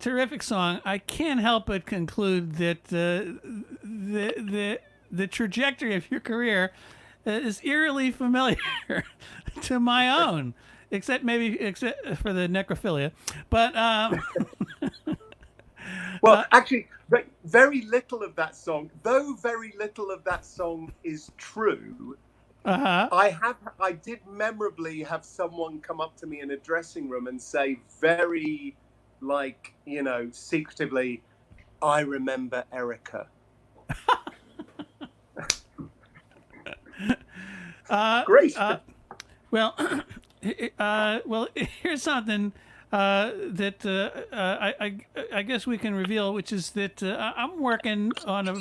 terrific song, I can't help but conclude that the trajectory of your career is eerily familiar to my own, except for the necrophilia. But well, actually, very little of that song, though very little of that song is true. I did memorably have someone come up to me in a dressing room and say very, like, you know, secretively, I remember Erica. Great. Well, here's something that I guess we can reveal, which is that I'm working on a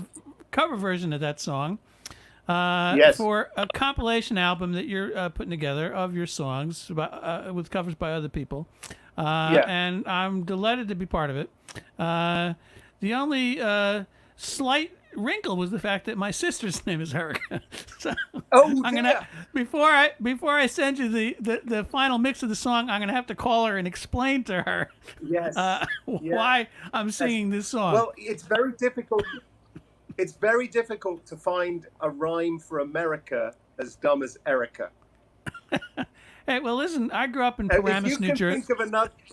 cover version of that song. Yes. For a compilation album that you're putting together of your songs with covers by other people. And I'm delighted to be part of it. The only slight wrinkle was the fact that my sister's name is Erica. So I'm gonna before I send you the final mix of the song, I'm gonna have to call her and explain to her why I'm singing this song. Well, it's very difficult. It's very difficult to find a rhyme for America as dumb as Erica. Hey, well, listen, I grew up in If Paramus, you New can Jersey.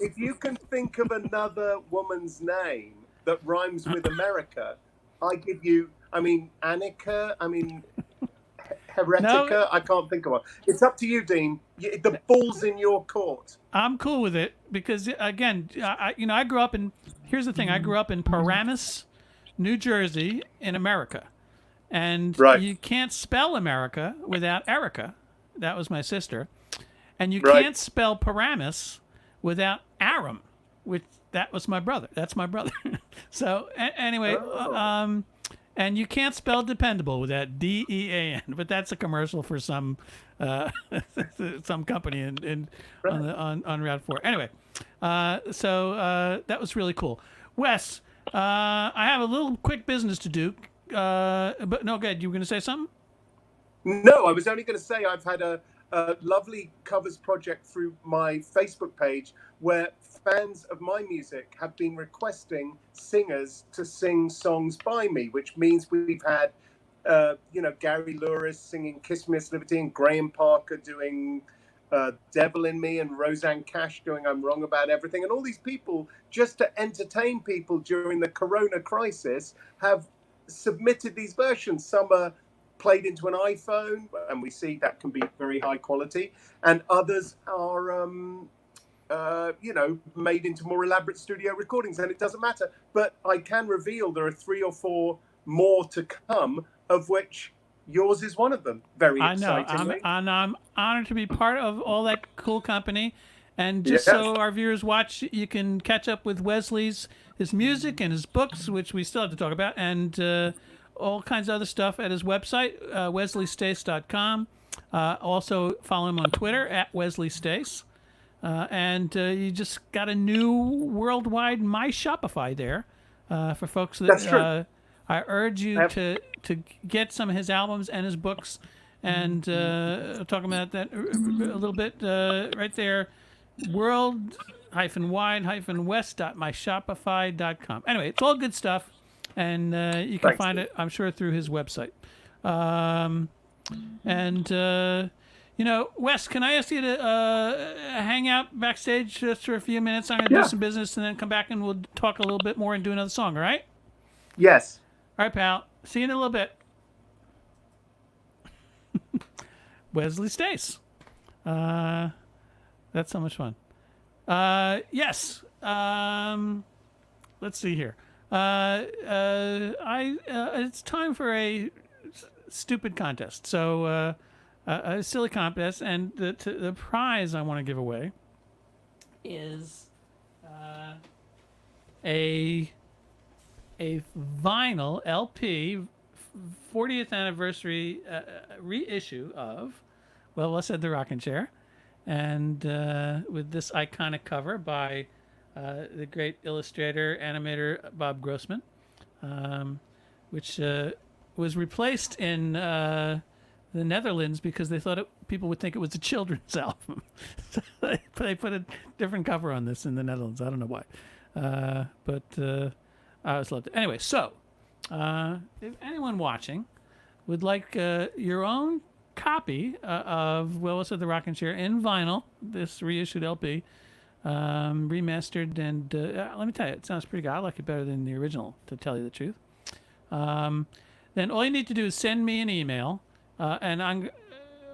if you can think of another woman's name that rhymes with America, I give you. I mean, Annika. I mean, Heretica. No. I can't think of one. It's up to you, Dean. The ball's in your court. I'm cool with it because, again, I grew up in. Here's the thing: I grew up in Paramus, New Jersey, in America, and Right. you can't spell America without Erica. That was my sister, and you Right. can't spell Paramus without Aram, which that was my brother. That's my brother. So anyway, and you can't spell dependable without DEAN, but that's a commercial for some company on Route 4. Anyway, so that was really cool. Wes, I have a little quick business to do, but no, good. You were going to say something? No, I was only going to say I've had a lovely covers project through my Facebook page where fans of my music have been requesting singers to sing songs by me, which means we've had, Gary Lewis singing Kiss Me, Miss Liberty, and Graham Parker doing Devil in Me, and Roseanne Cash doing I'm Wrong About Everything. And all these people, just to entertain people during the Corona crisis, have submitted these versions. Some are played into an iPhone, and we see that can be very high quality, and others are made into more elaborate studio recordings, and it doesn't matter. But I can reveal there are 3 or 4 more to come, of which yours is one of them. Very excitingly. I'm honored to be part of all that cool company. And just so our viewers watch, you can catch up with his music and his books, which we still have to talk about, and all kinds of other stuff at his website, wesleystace.com. Also follow him on Twitter at Wesley Stace. And you just got a new worldwide My Shopify there for folks that That's true. I urge you to get some of his albums and his books, and talk about that a little bit right there. world-wide-west.myshopify.com. Anyway, it's all good stuff, and you can find it, I'm sure, through his website. Wes, can I ask you to hang out backstage just for a few minutes? I'm going to do some business and then come back and we'll talk a little bit more and do another song, all right? Yes. All right, pal. See you in a little bit. Wesley Stace. That's so much fun. Yes. Let's see here. It's time for a stupid contest. So, a silly contest, and the prize I want to give away is a vinyl LP 40th anniversary reissue of Wesley the Rockin' Chair, and with this iconic cover by the great illustrator, animator Bob Grossman, which was replaced in the Netherlands because they thought people would think it was a children's album. So they put a different cover on this in the Netherlands. I don't know why. But I always loved it. Anyway, so if anyone watching would like your own copy of Wesley the Rockin' Chair in vinyl, this reissued LP, remastered, and let me tell you, it sounds pretty good. I like it better than the original, to tell you the truth. Then all you need to do is send me an email, and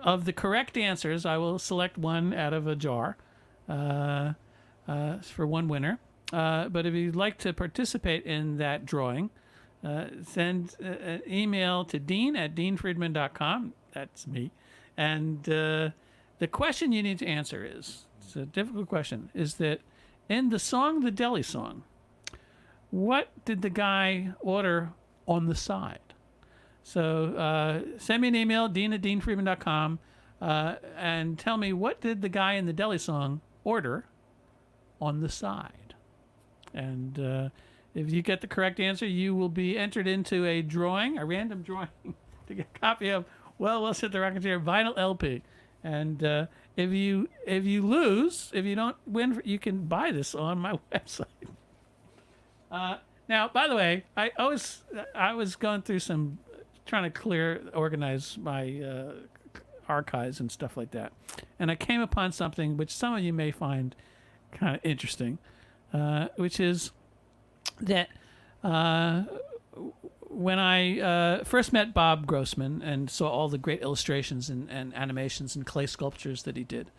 of the correct answers, I will select one out of a jar for one winner. But if you'd like to participate in that drawing, send an email to Dean at DeanFriedman.com. That's me. And the question you need to answer is, it's a difficult question, is that in the song, the Deli Song, what did the guy order on the side? So send me an email, Dean at DeanFriedman.com, and tell me, what did the guy in the Deli Song order on the side? And if you get the correct answer, you will be entered into a drawing, a random drawing, to get a copy of Wesley the Rockin' Chair vinyl LP. And if you lose, if you don't win, you can buy this on my website. Now, by the way, I was going through trying to organize my archives and stuff like that. And I came upon something which some of you may find kind of interesting, which is that when I first met Bob Grossman and saw all the great illustrations and animations and clay sculptures that he did,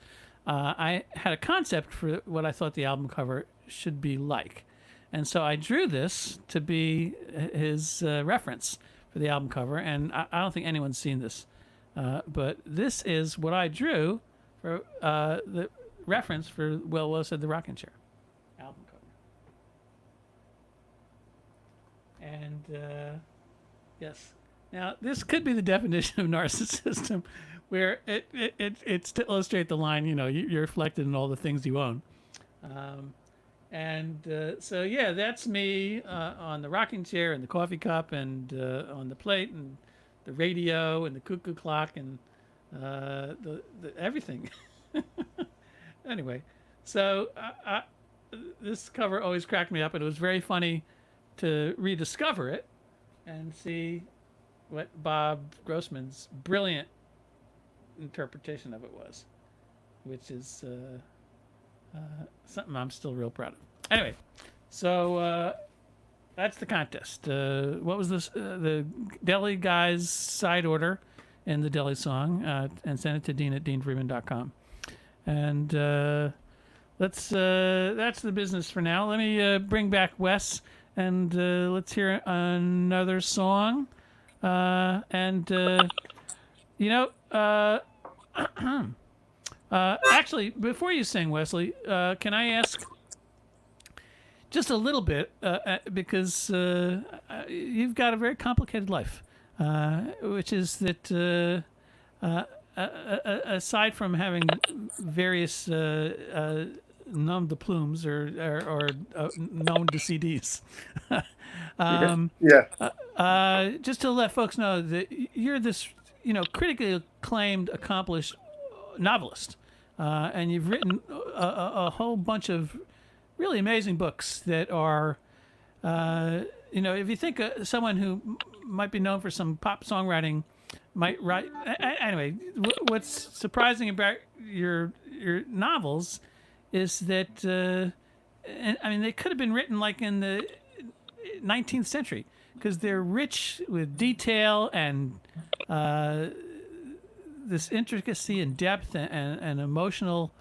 I had a concept for what I thought the album cover should be like. And so I drew this to be his reference for the album cover. And I don't think anyone's seen this. But this is what I drew for the reference for Will Said the Rocking Chair album cover. And yes. Now, this could be the definition of narcissism, where it's to illustrate the line, you're reflected in all the things you own. So, yeah, that's me on the rocking chair and the coffee cup and on the plate and the radio and the cuckoo clock and the everything. Anyway, so this cover always cracked me up, and it was very funny to rediscover it and see what Bob Grossman's brilliant interpretation of it was, which is something I'm still real proud of. Anyway, so that's the contest. What was this? The Deli Guy's side order in the Deli song, and send it to Dean at DeanFriedman.com. And that's the business for now. Let me bring back Wes, and let's hear another song. Actually, before you sing, Wesley, can I ask just a little bit, because you've got a very complicated life, which is that aside from having various nom de plumes or known to CDs, just to let folks know that you're this, critically acclaimed, accomplished novelist, and you've written a whole bunch of really amazing books that are, if you think someone who might be known for some pop songwriting might write. Anyway, what's surprising about your novels is that, they could have been written like in the 19th century, because they're rich with detail and this intricacy and depth and emotional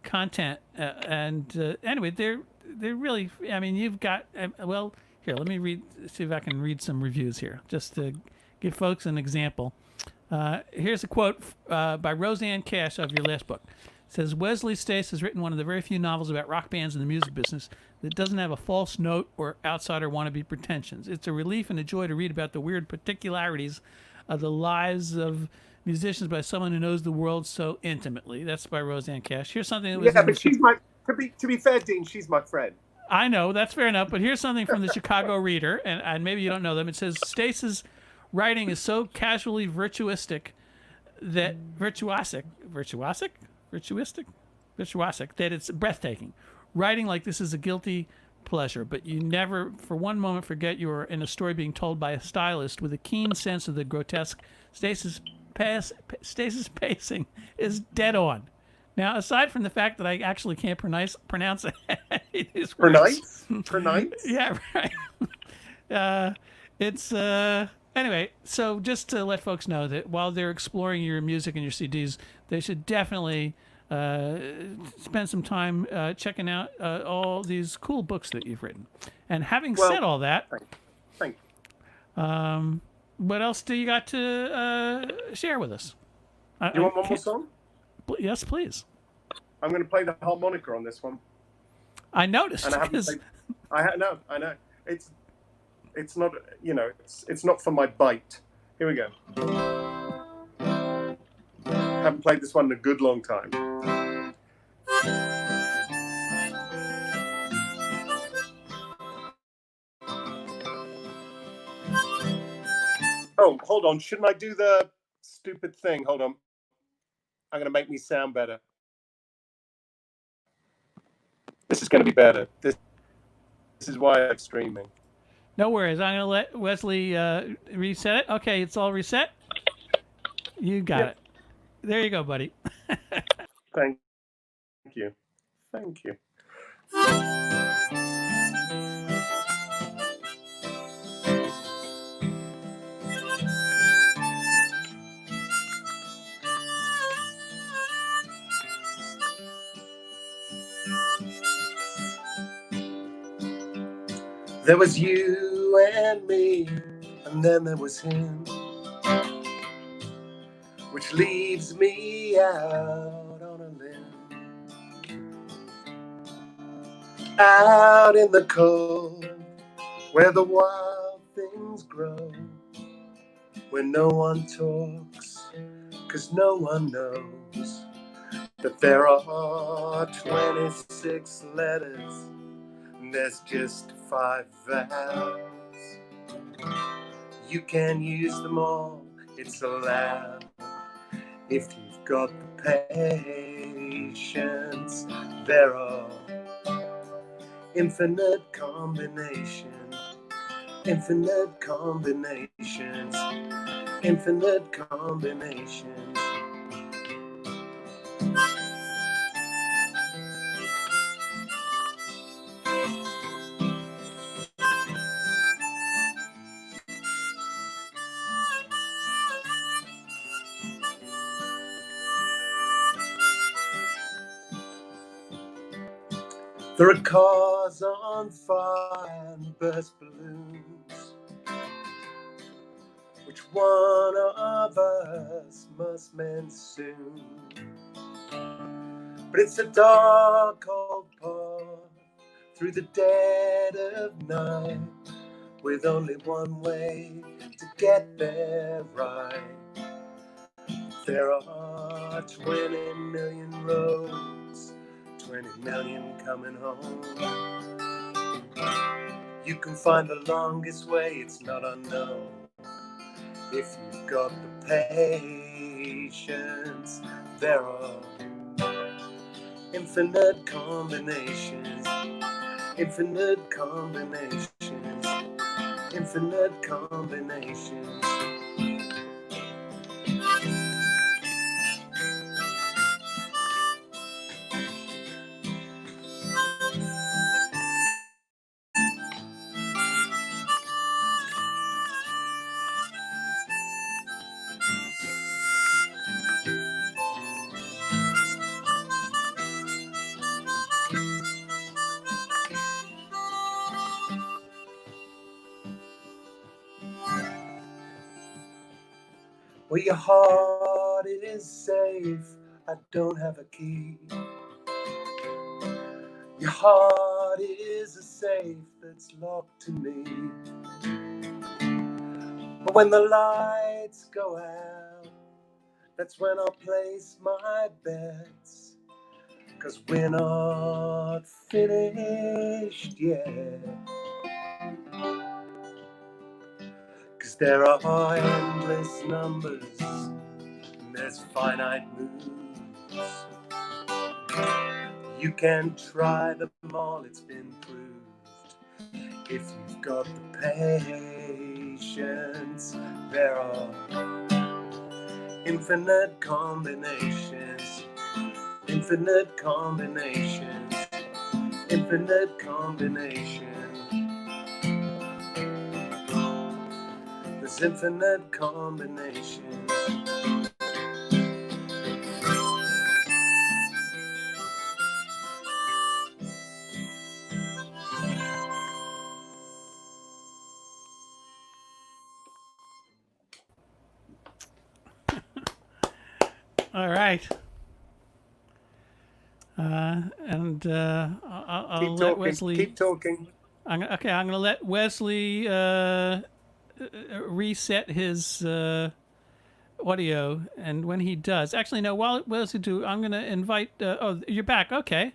content. Anyway, they're really, you've got, here, let me see if I can read some reviews here, just to give folks an example. Here's a quote by Roseanne Cash of your last book. It says, Wesley Stace has written one of the very few novels about rock bands in the music business that doesn't have a false note or outsider wannabe pretensions. It's a relief and a joy to read about the weird particularities of the lives of musicians by someone who knows the world so intimately. That's by Roseanne Cash. Here's something that was... Yeah, but she's to be fair, Dean, she's my friend. I know, that's fair enough, but here's something from the Chicago Reader, and maybe you don't know them. It says, Stace's writing is so casually virtuosic that it's breathtaking. Writing like this is a guilty pleasure, but you never for one moment forget you are in a story being told by a stylist with a keen sense of the grotesque. Stace's pacing is dead on. Now, aside from the fact that I actually can't pronounce these words. Pronounce? Yeah, right. Anyway, so just to let folks know that while they're exploring your music and your CDs, they should definitely spend some time checking out all these cool books that you've written. And having said all that, thank you. What else do you got to share with us? You want one more song? Yes, please. I'm going to play the harmonica on this one. I noticed. And I know. It's not, it's not for my bite. Here we go. Haven't played this one in a good long time. Oh, hold on. Shouldn't I do the stupid thing? Hold on. I'm going to make me sound better. This is going to be better. This is why I'm streaming. No worries. I'm going to let Wesley reset it. Okay, it's all reset. You got it. There you go, buddy. Thank you. Thank you. There was you and me, and then there was him, which leaves me out on a limb, out in the cold, where the wild things grow, where no one talks, 'cause no one knows that there are 26 letters, and there's just 5 vowels. You can use them all, it's allowed, if you've got the patience. There are infinite combinations, infinite combinations, infinite combinations. There are cars on fire and burst balloons, which one of us must mend soon. But it's a dark cold path through the dead of night, with only one way to get there right. There are 20 million roads, 20 million coming home. You can find the longest way, it's not unknown, if you've got the patience. There are infinite combinations, infinite combinations, infinite combinations. Well, your heart is safe, I don't have a key. Your heart is a safe that's locked to me. But when the lights go out, that's when I'll place my bets, 'cause we're not finished yet. 'Cause there are endless numbers, and there's finite moves. You can try them all, it's been proved. If you've got the patience, there are infinite combinations, infinite combinations, infinite combinations. There's infinite combinations. All right. I'll let Wesley. Keep talking. I'm going to let Wesley reset his audio, and when he does, actually no. While Wesley do, I'm going to invite. Oh, you're back. Okay.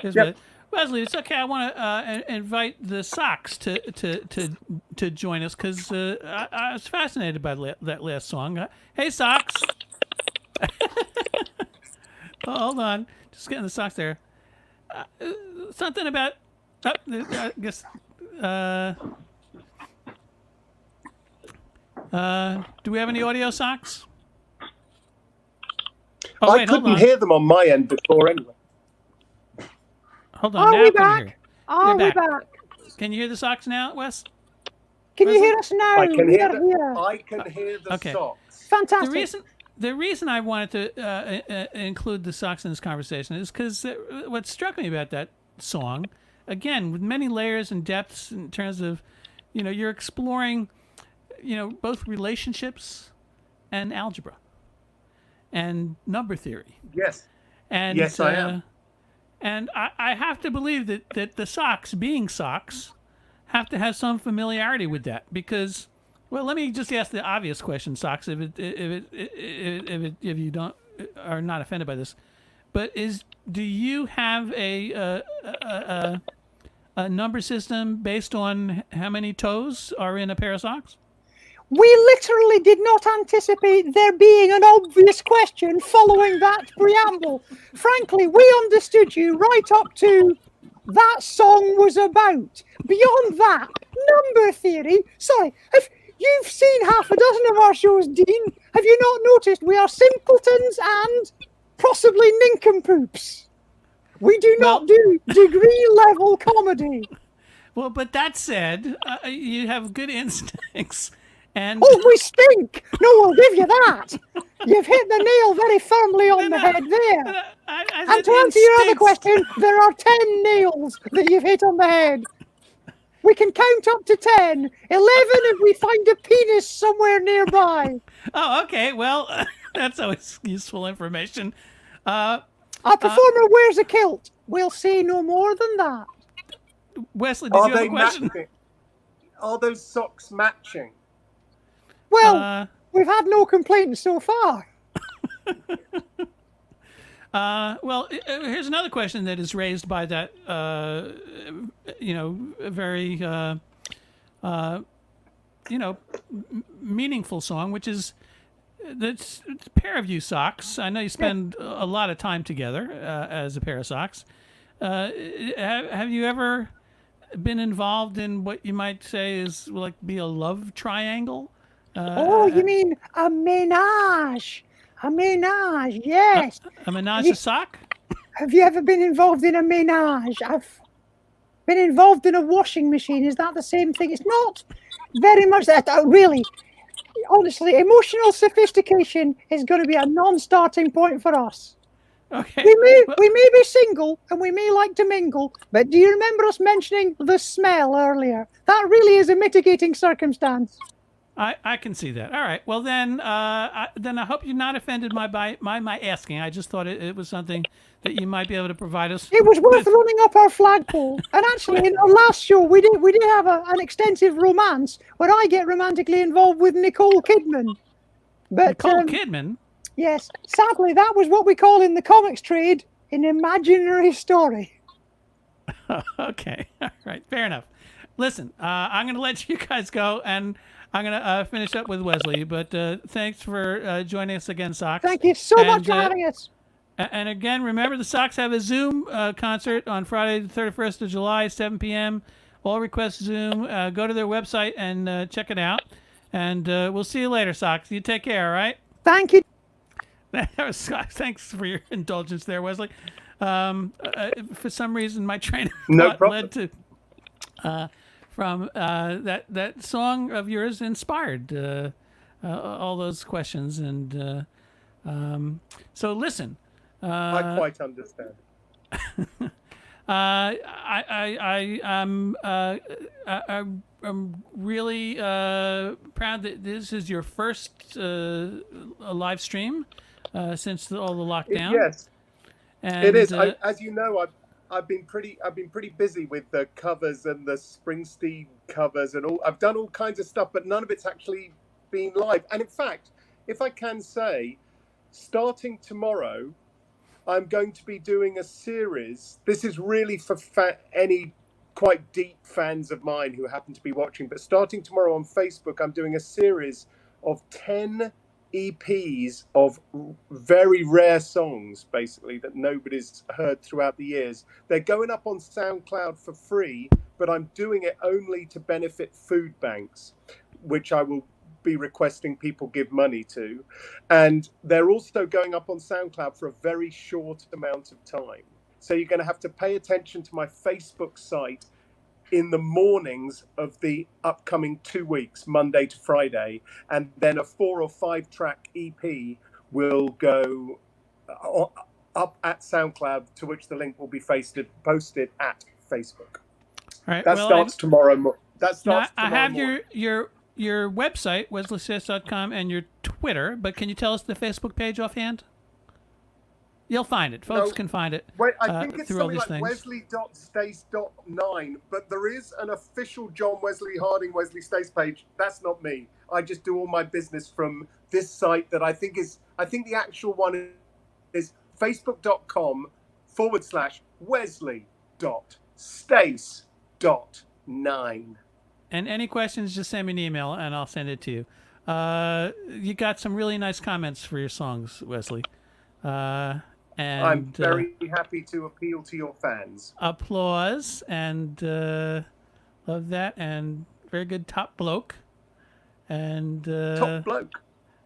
Yep. Wesley, it's okay. I want to invite the Sox to join us, because I was fascinated by that last song. Hey, Sox. Oh, hold on, just getting the Sox there. Something about. I guess. Do we have any audio, Sox? Oh, I wait, hold couldn't on. hear them on my end before anyway. Hold on. Are now we I can back? hear. Are You're we back. back? Can you hear the socks now, Wes? Can you Wesley? hear us now? I can We hear are here. I can hear the Okay. socks. Fantastic. The reason I wanted to include the socks in this conversation is because what struck me about that song, again, with many layers and depths in terms of, you're exploring, both relationships and algebra and number theory. Yes. And, yes, I am. And I have to believe that the socks, being socks, have to have some familiarity with that because, well, let me just ask the obvious question, Socks, if you don't are not offended by this, but do you have a number system based on how many toes are in a pair of socks? We literally did not anticipate there being an obvious question following that preamble. Frankly, we understood you right up to that song was about. Beyond that, number theory. Sorry, if you've seen half a dozen of our shows, Dean, have you not noticed we are simpletons and possibly nincompoops? We do not do degree-level comedy. Well, but that said, you have good instincts. And we stink! No, I'll give you that. You've hit the nail very firmly on the head there. And to answer your other question, there are 10 nails that you've hit on the head. We can count up to 10. 11 if we find a penis somewhere nearby. Oh, okay. Well, that's always useful information. Our performer wears a kilt. We'll say no more than that. Wesley, did you have a question? Matching? Are those socks matching? Well, we've had no complaints so far. Well, here's another question that is raised by that, very, meaningful song, which is the pair of you socks. I know you spend a lot of time together as a pair of socks. Have you ever been involved in what you might say is be a love triangle? You mean a menage? A menage, yes. A menage a sock? Have you ever been involved in a menage? I've been involved in a washing machine. Is that the same thing? It's not very much that. Really, honestly, emotional sophistication is going to be a non-starting point for us. Okay. We may be single and we may like to mingle, but do you remember us mentioning the smell earlier? That really is a mitigating circumstance. I can see that. All right. Well, then I hope you're not offended by my asking. I just thought it was something that you might be able to provide us. It was worth running up our flagpole. And actually, in our last show, we did have an extensive romance where I get romantically involved with Nicole Kidman. But, Nicole Kidman? Yes. Sadly, that was what we call in the comics trade an imaginary story. Okay. All right. Fair enough. Listen, I'm going to let you guys go, and I'm going to finish up with Wesley. But thanks for joining us again, Socks. Thank you so much for having us. And again, remember the Socks have a Zoom concert on Friday, the 31st of July, 7 p.m. All requests Zoom. Go to their website and check it out. And we'll see you later, Socks. You take care, all right? Thank you. Thanks for your indulgence there, Wesley. For some reason, my train of thought led to from that song of yours inspired all those questions. And so listen. I quite understand. I'm really proud that this is your first live stream since all the lockdown. Yes, and, it is. As you know, I've been pretty busy with the covers and the Springsteen covers and all. I've done all kinds of stuff, but none of it's actually been live. And in fact, if I can say, starting tomorrow, I'm going to be doing a series. This is really for any quite deep fans of mine who happen to be watching. But starting tomorrow on Facebook, I'm doing a series of 10 EPs of very rare songs, basically, that nobody's heard throughout the years. They're going up on SoundCloud for free, but I'm doing it only to benefit food banks, which I will be requesting people give money to. And they're also going up on SoundCloud for a very short amount of time. So you're going to have to pay attention to my Facebook site in the mornings of the upcoming 2 weeks, Monday to Friday. And then a 4 or 5 track EP will go up at SoundCloud, to which the link will be posted at Facebook. All right. That starts tomorrow. I have your website, wesleystace.com, and your Twitter, but can you tell us the Facebook page offhand? You'll find it. Folks can find it. Wait, I think it's through all something these like things. Wesley.stace.9, but there is an official John Wesley Harding Wesley Stace page. That's not me. I just do all my business from this site that I think the actual one is facebook.com/Wesley.Stace.9. And any questions, just send me an email and I'll send it to you. You got some really nice comments for your songs, Wesley. And I'm very happy to appeal to your fans. Applause, and love that, and very good top bloke. And top bloke.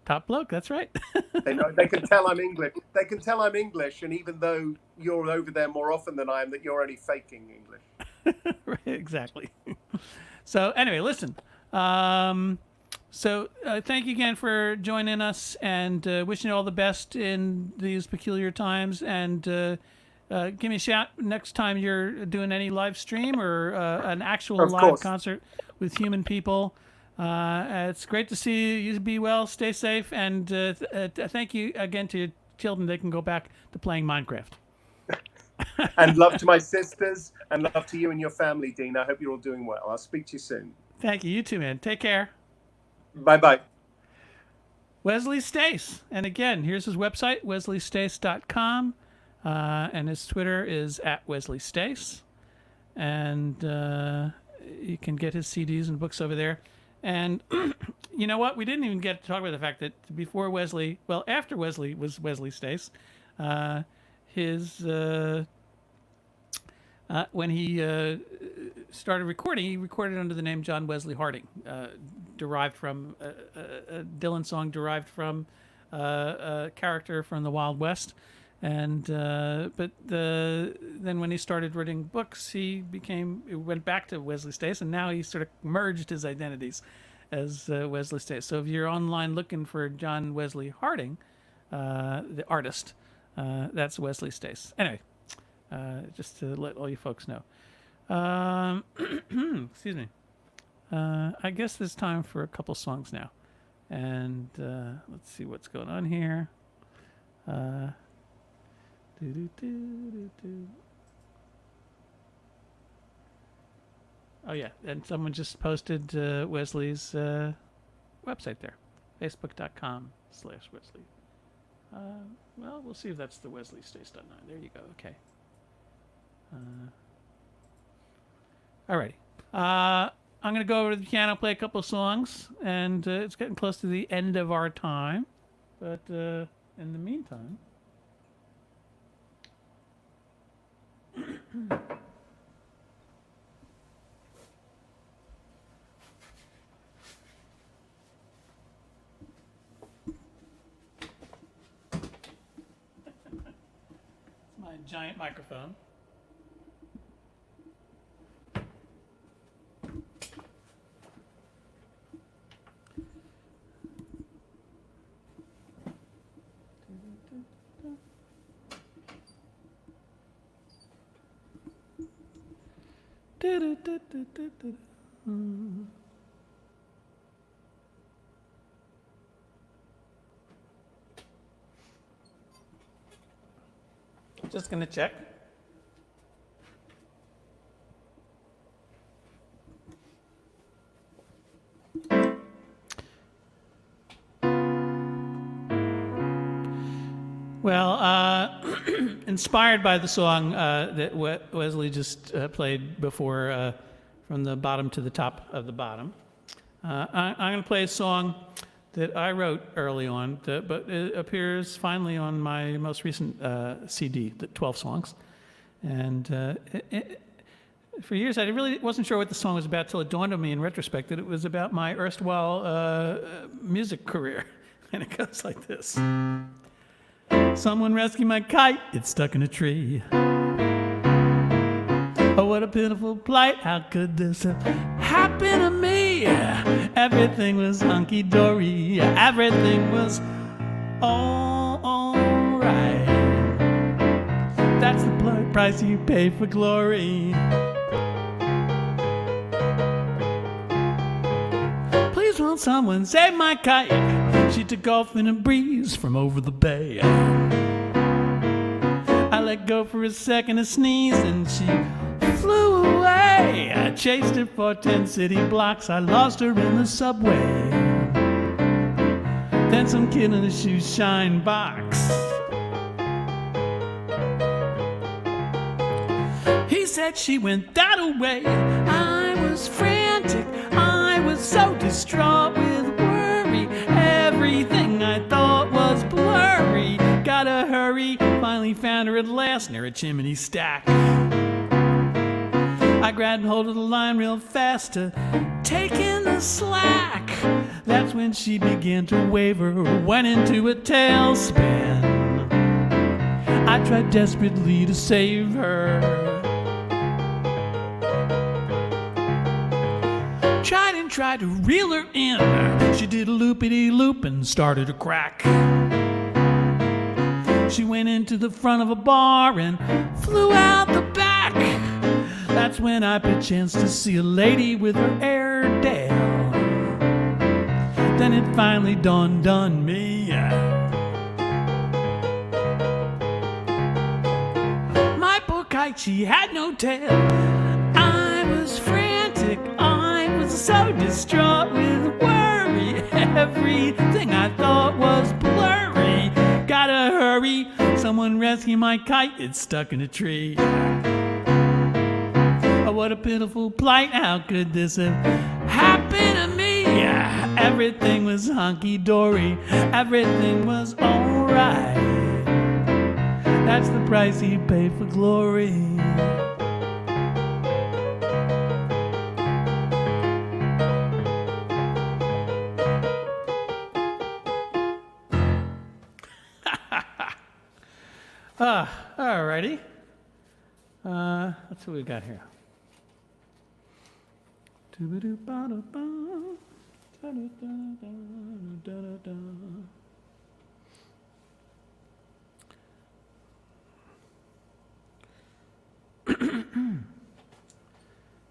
Top bloke, that's right. They can tell I'm English. They can tell I'm English, and even though you're over there more often than I am, that you're only faking English. Right, exactly. So anyway, listen. So thank you again for joining us, and wishing you all the best in these peculiar times. And give me a shout next time you're doing any live stream or an actual live concert with human people. It's great to see you. You be well, stay safe, and thank you again to your children. They can go back to playing Minecraft. And love to my sisters, and love to you and your family, Dean. I hope you're all doing well. I'll speak to you soon. Thank you. You too, man. Take care. Bye-bye. Wesley Stace. And again, here's his website, wesleystace.com. And his Twitter is @WesleyStace. And you can get his CDs and books over there. And you know what? We didn't even get to talk about the fact that before Wesley, well, after Wesley was Wesley Stace, when he started recording, he recorded under the name John Wesley Harding, derived from a Dylan song derived from a character from the Wild West. And then when he started writing books, he went back to Wesley Stace, and now he sort of merged his identities as Wesley Stace. So if you're online looking for John Wesley Harding, the artist, that's Wesley Stace. Anyway, just to let all you folks know. Excuse me. I guess it's time for a couple songs now. And let's see what's going on here. Oh yeah, and someone just posted Wesley's website there, facebook.com/Wesley. Well, we'll see if that's the Wesley Stace.9. There you go. Okay. Alrighty. I'm going to go over to the piano, play a couple of songs, and it's getting close to the end of our time. But in the meantime... my giant microphone. Just gonna check. Well, inspired by the song that Wesley just played before, from the bottom to the top of the bottom, I'm going to play a song that I wrote early on, but it appears finally on my most recent CD, the 12 songs. And for years, I really wasn't sure what the song was about till it dawned on me in retrospect that it was about my erstwhile music career. And it goes like this. Someone rescue my kite, it's stuck in a tree. Oh, what a pitiful plight, how could this have happened to me? Everything was hunky-dory, everything was all right. That's the price you pay for glory. Please won't someone save my kite? She took off in a breeze from over the bay. I let go for a second to sneeze and she flew away. I chased her for 10 city blocks. I lost her in the subway. Then some kid in a shoe shine box. He said she went that away. I was frantic. I was so distraught with worry. Everything I thought was blurry. Gotta hurry. Finally found her at last near a chimney stack. I grabbed hold of the line real fast to take in the slack. That's when she began to waver, went into a tailspin. I tried desperately to save her. Tried to reel her in. She did a loopity-loop and started to crack. She went into the front of a bar and flew out the back. That's when I perchance to see a lady with her Airedale. Then it finally dawned on me. My poor kite, she had no tail. I was frantic, I was so distraught with worry. Everything I thought was blurry. Gotta hurry, someone rescue my kite, it's stuck in a tree. Oh, what a pitiful plight, how could this have happened to me? Everything was hunky-dory, everything was alright. That's the price you pay for glory. Alrighty. Let's see what we got here.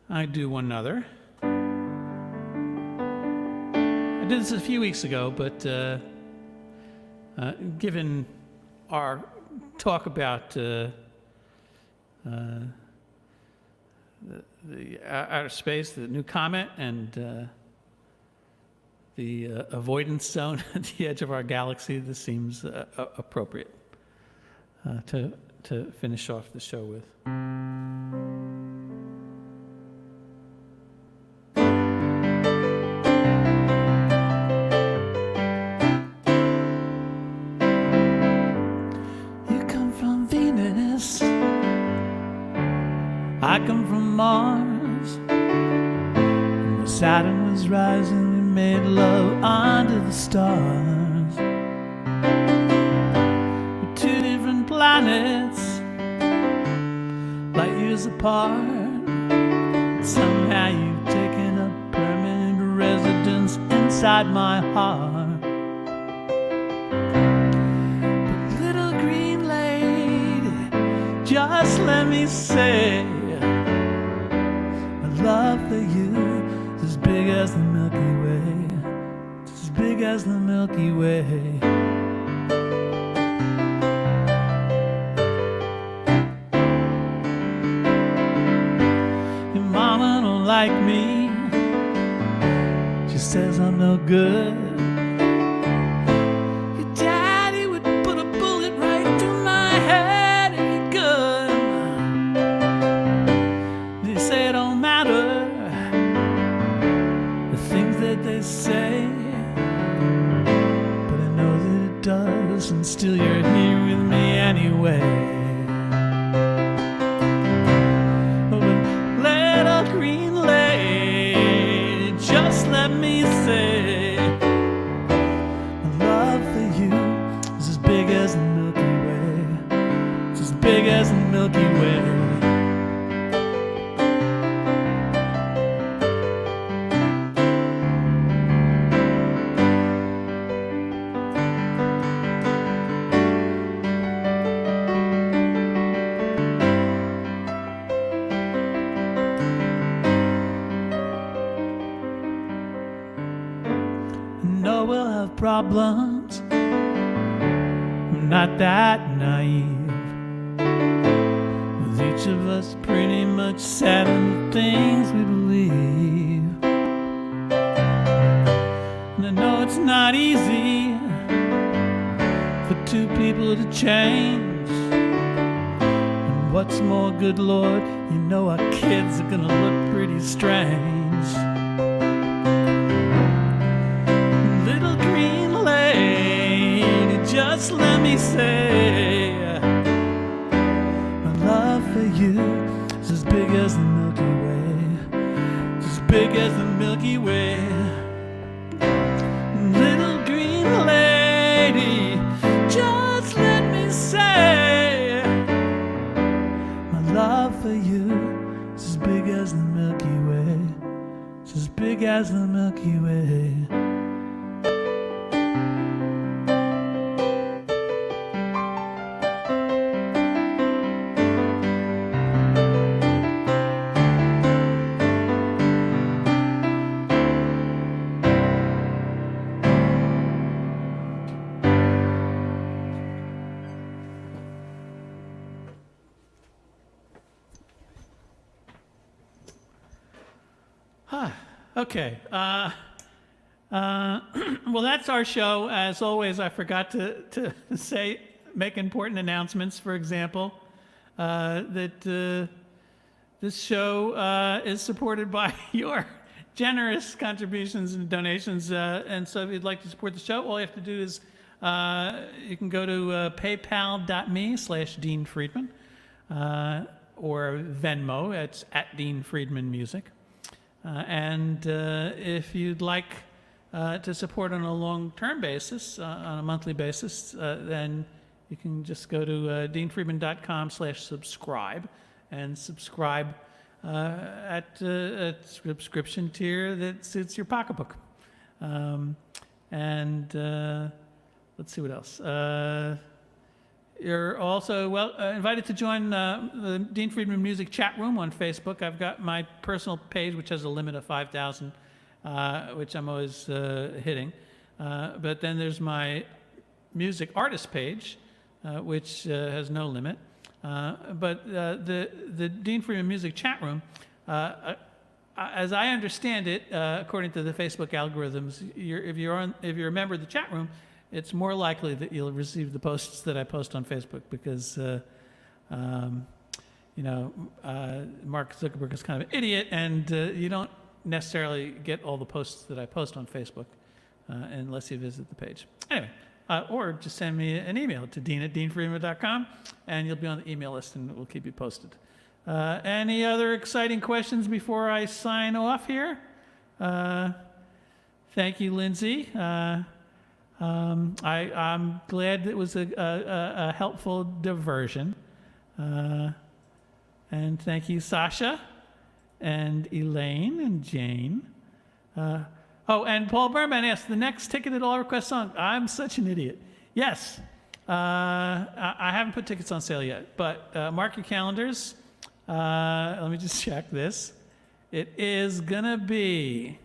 I do one other. I did this a few weeks ago, but given our talk about the outer space, the new comet, and the avoidance zone at the edge of our galaxy, this seems appropriate to finish off the show with. I come from Mars. When Saturn was rising, we made love under the stars. We're two different planets, light years apart. And somehow you've taken up permanent residence inside my heart. But little green lady, just let me say, love for you is as big as the Milky Way. It's as big as the Milky Way. Your mama don't like me. She says I'm no good. Your daddy would put a bullet right through my head if he could. They say it don't matter the things that they say, but I know that it does, and still you're here with me anyway. But big as the Milky Way. know we'll have problems. I'm not that naive. With each of us pretty much set in the things we believe. And I know it's not easy for two people to change. And what's more, good Lord, you know our kids are gonna look pretty strange. Little green lady, just let me say, my love for you is as big as the Milky Way. It's as big as the Milky Way. Little green lady, just let me say, my love for you is as big as the Milky Way. It's as big as the Milky Way. Okay. Well, that's our show. As always, I forgot to make important announcements. For example, that this show is supported by your generous contributions and donations. And so if you'd like to support the show, all you have to do is you can go to paypal.me/Dean Friedman or Venmo. It's @Dean Friedman Music. And if you'd like to support on a long-term basis, on a monthly basis, then you can just go to deanfriedman.com/subscribe and subscribe at a subscription tier that suits your pocketbook. And let's see what else. You're also invited to join the Dean Friedman Music chat room on Facebook. I've got my personal page, which has a limit of 5,000, which I'm always hitting. But then there's my music artist page, which has no limit. But the Dean Friedman Music chat room, as I understand it, according to the Facebook algorithms, if you're a member of the chat room, it's more likely that you'll receive the posts that I post on Facebook because, Mark Zuckerberg is kind of an idiot, and you don't necessarily get all the posts that I post on Facebook unless you visit the page. Anyway, or just send me an email to dean@deanfriedman.com, and you'll be on the email list, and we'll keep you posted. Any other exciting questions before I sign off here? Thank you, Lindsay. I'm glad it was a helpful diversion. And thank you, Sasha, and Elaine, and Jane. And Paul Berman asked, the next ticketed all request song. I'm such an idiot. Yes, I haven't put tickets on sale yet, but mark your calendars. Let me just check this. It is going to be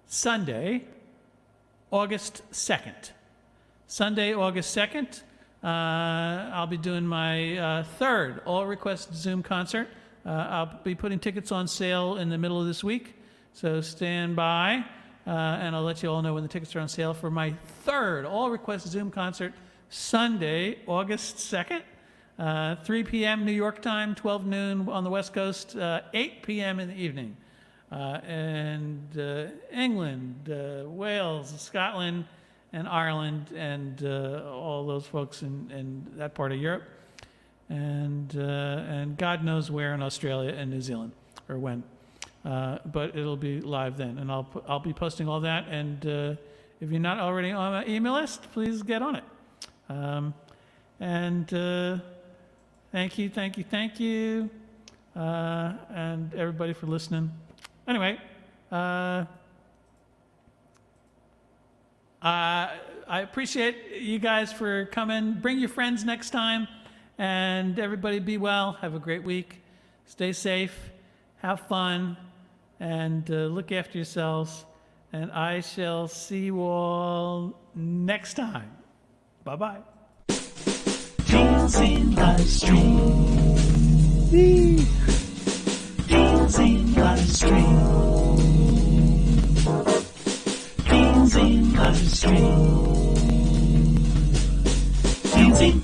Sunday, August 2nd. Sunday, August 2nd, I'll be doing my third all-request Zoom concert. I'll be putting tickets on sale in the middle of this week, so stand by, and I'll let you all know when the tickets are on sale for my third all-request Zoom concert, Sunday, August 2nd, 3 p.m. New York time, 12 noon on the West Coast, 8 p.m. in the evening. And England, Wales, Scotland, and Ireland, and all those folks in that part of Europe, and God knows where in Australia and New Zealand, or when, but it'll be live then, and I'll be posting all that. And if you're not already on my email list, please get on it. Thank you, thank you, thank you. And everybody for listening. Anyway, I appreciate you guys for coming. Bring your friends next time. And everybody be well. Have a great week. Stay safe. Have fun. And look after yourselves. And I shall see you all next time. Bye-bye. DeanZine LiveStream. DeanZine LiveStream. DeanZine LiveStream. DeanZine.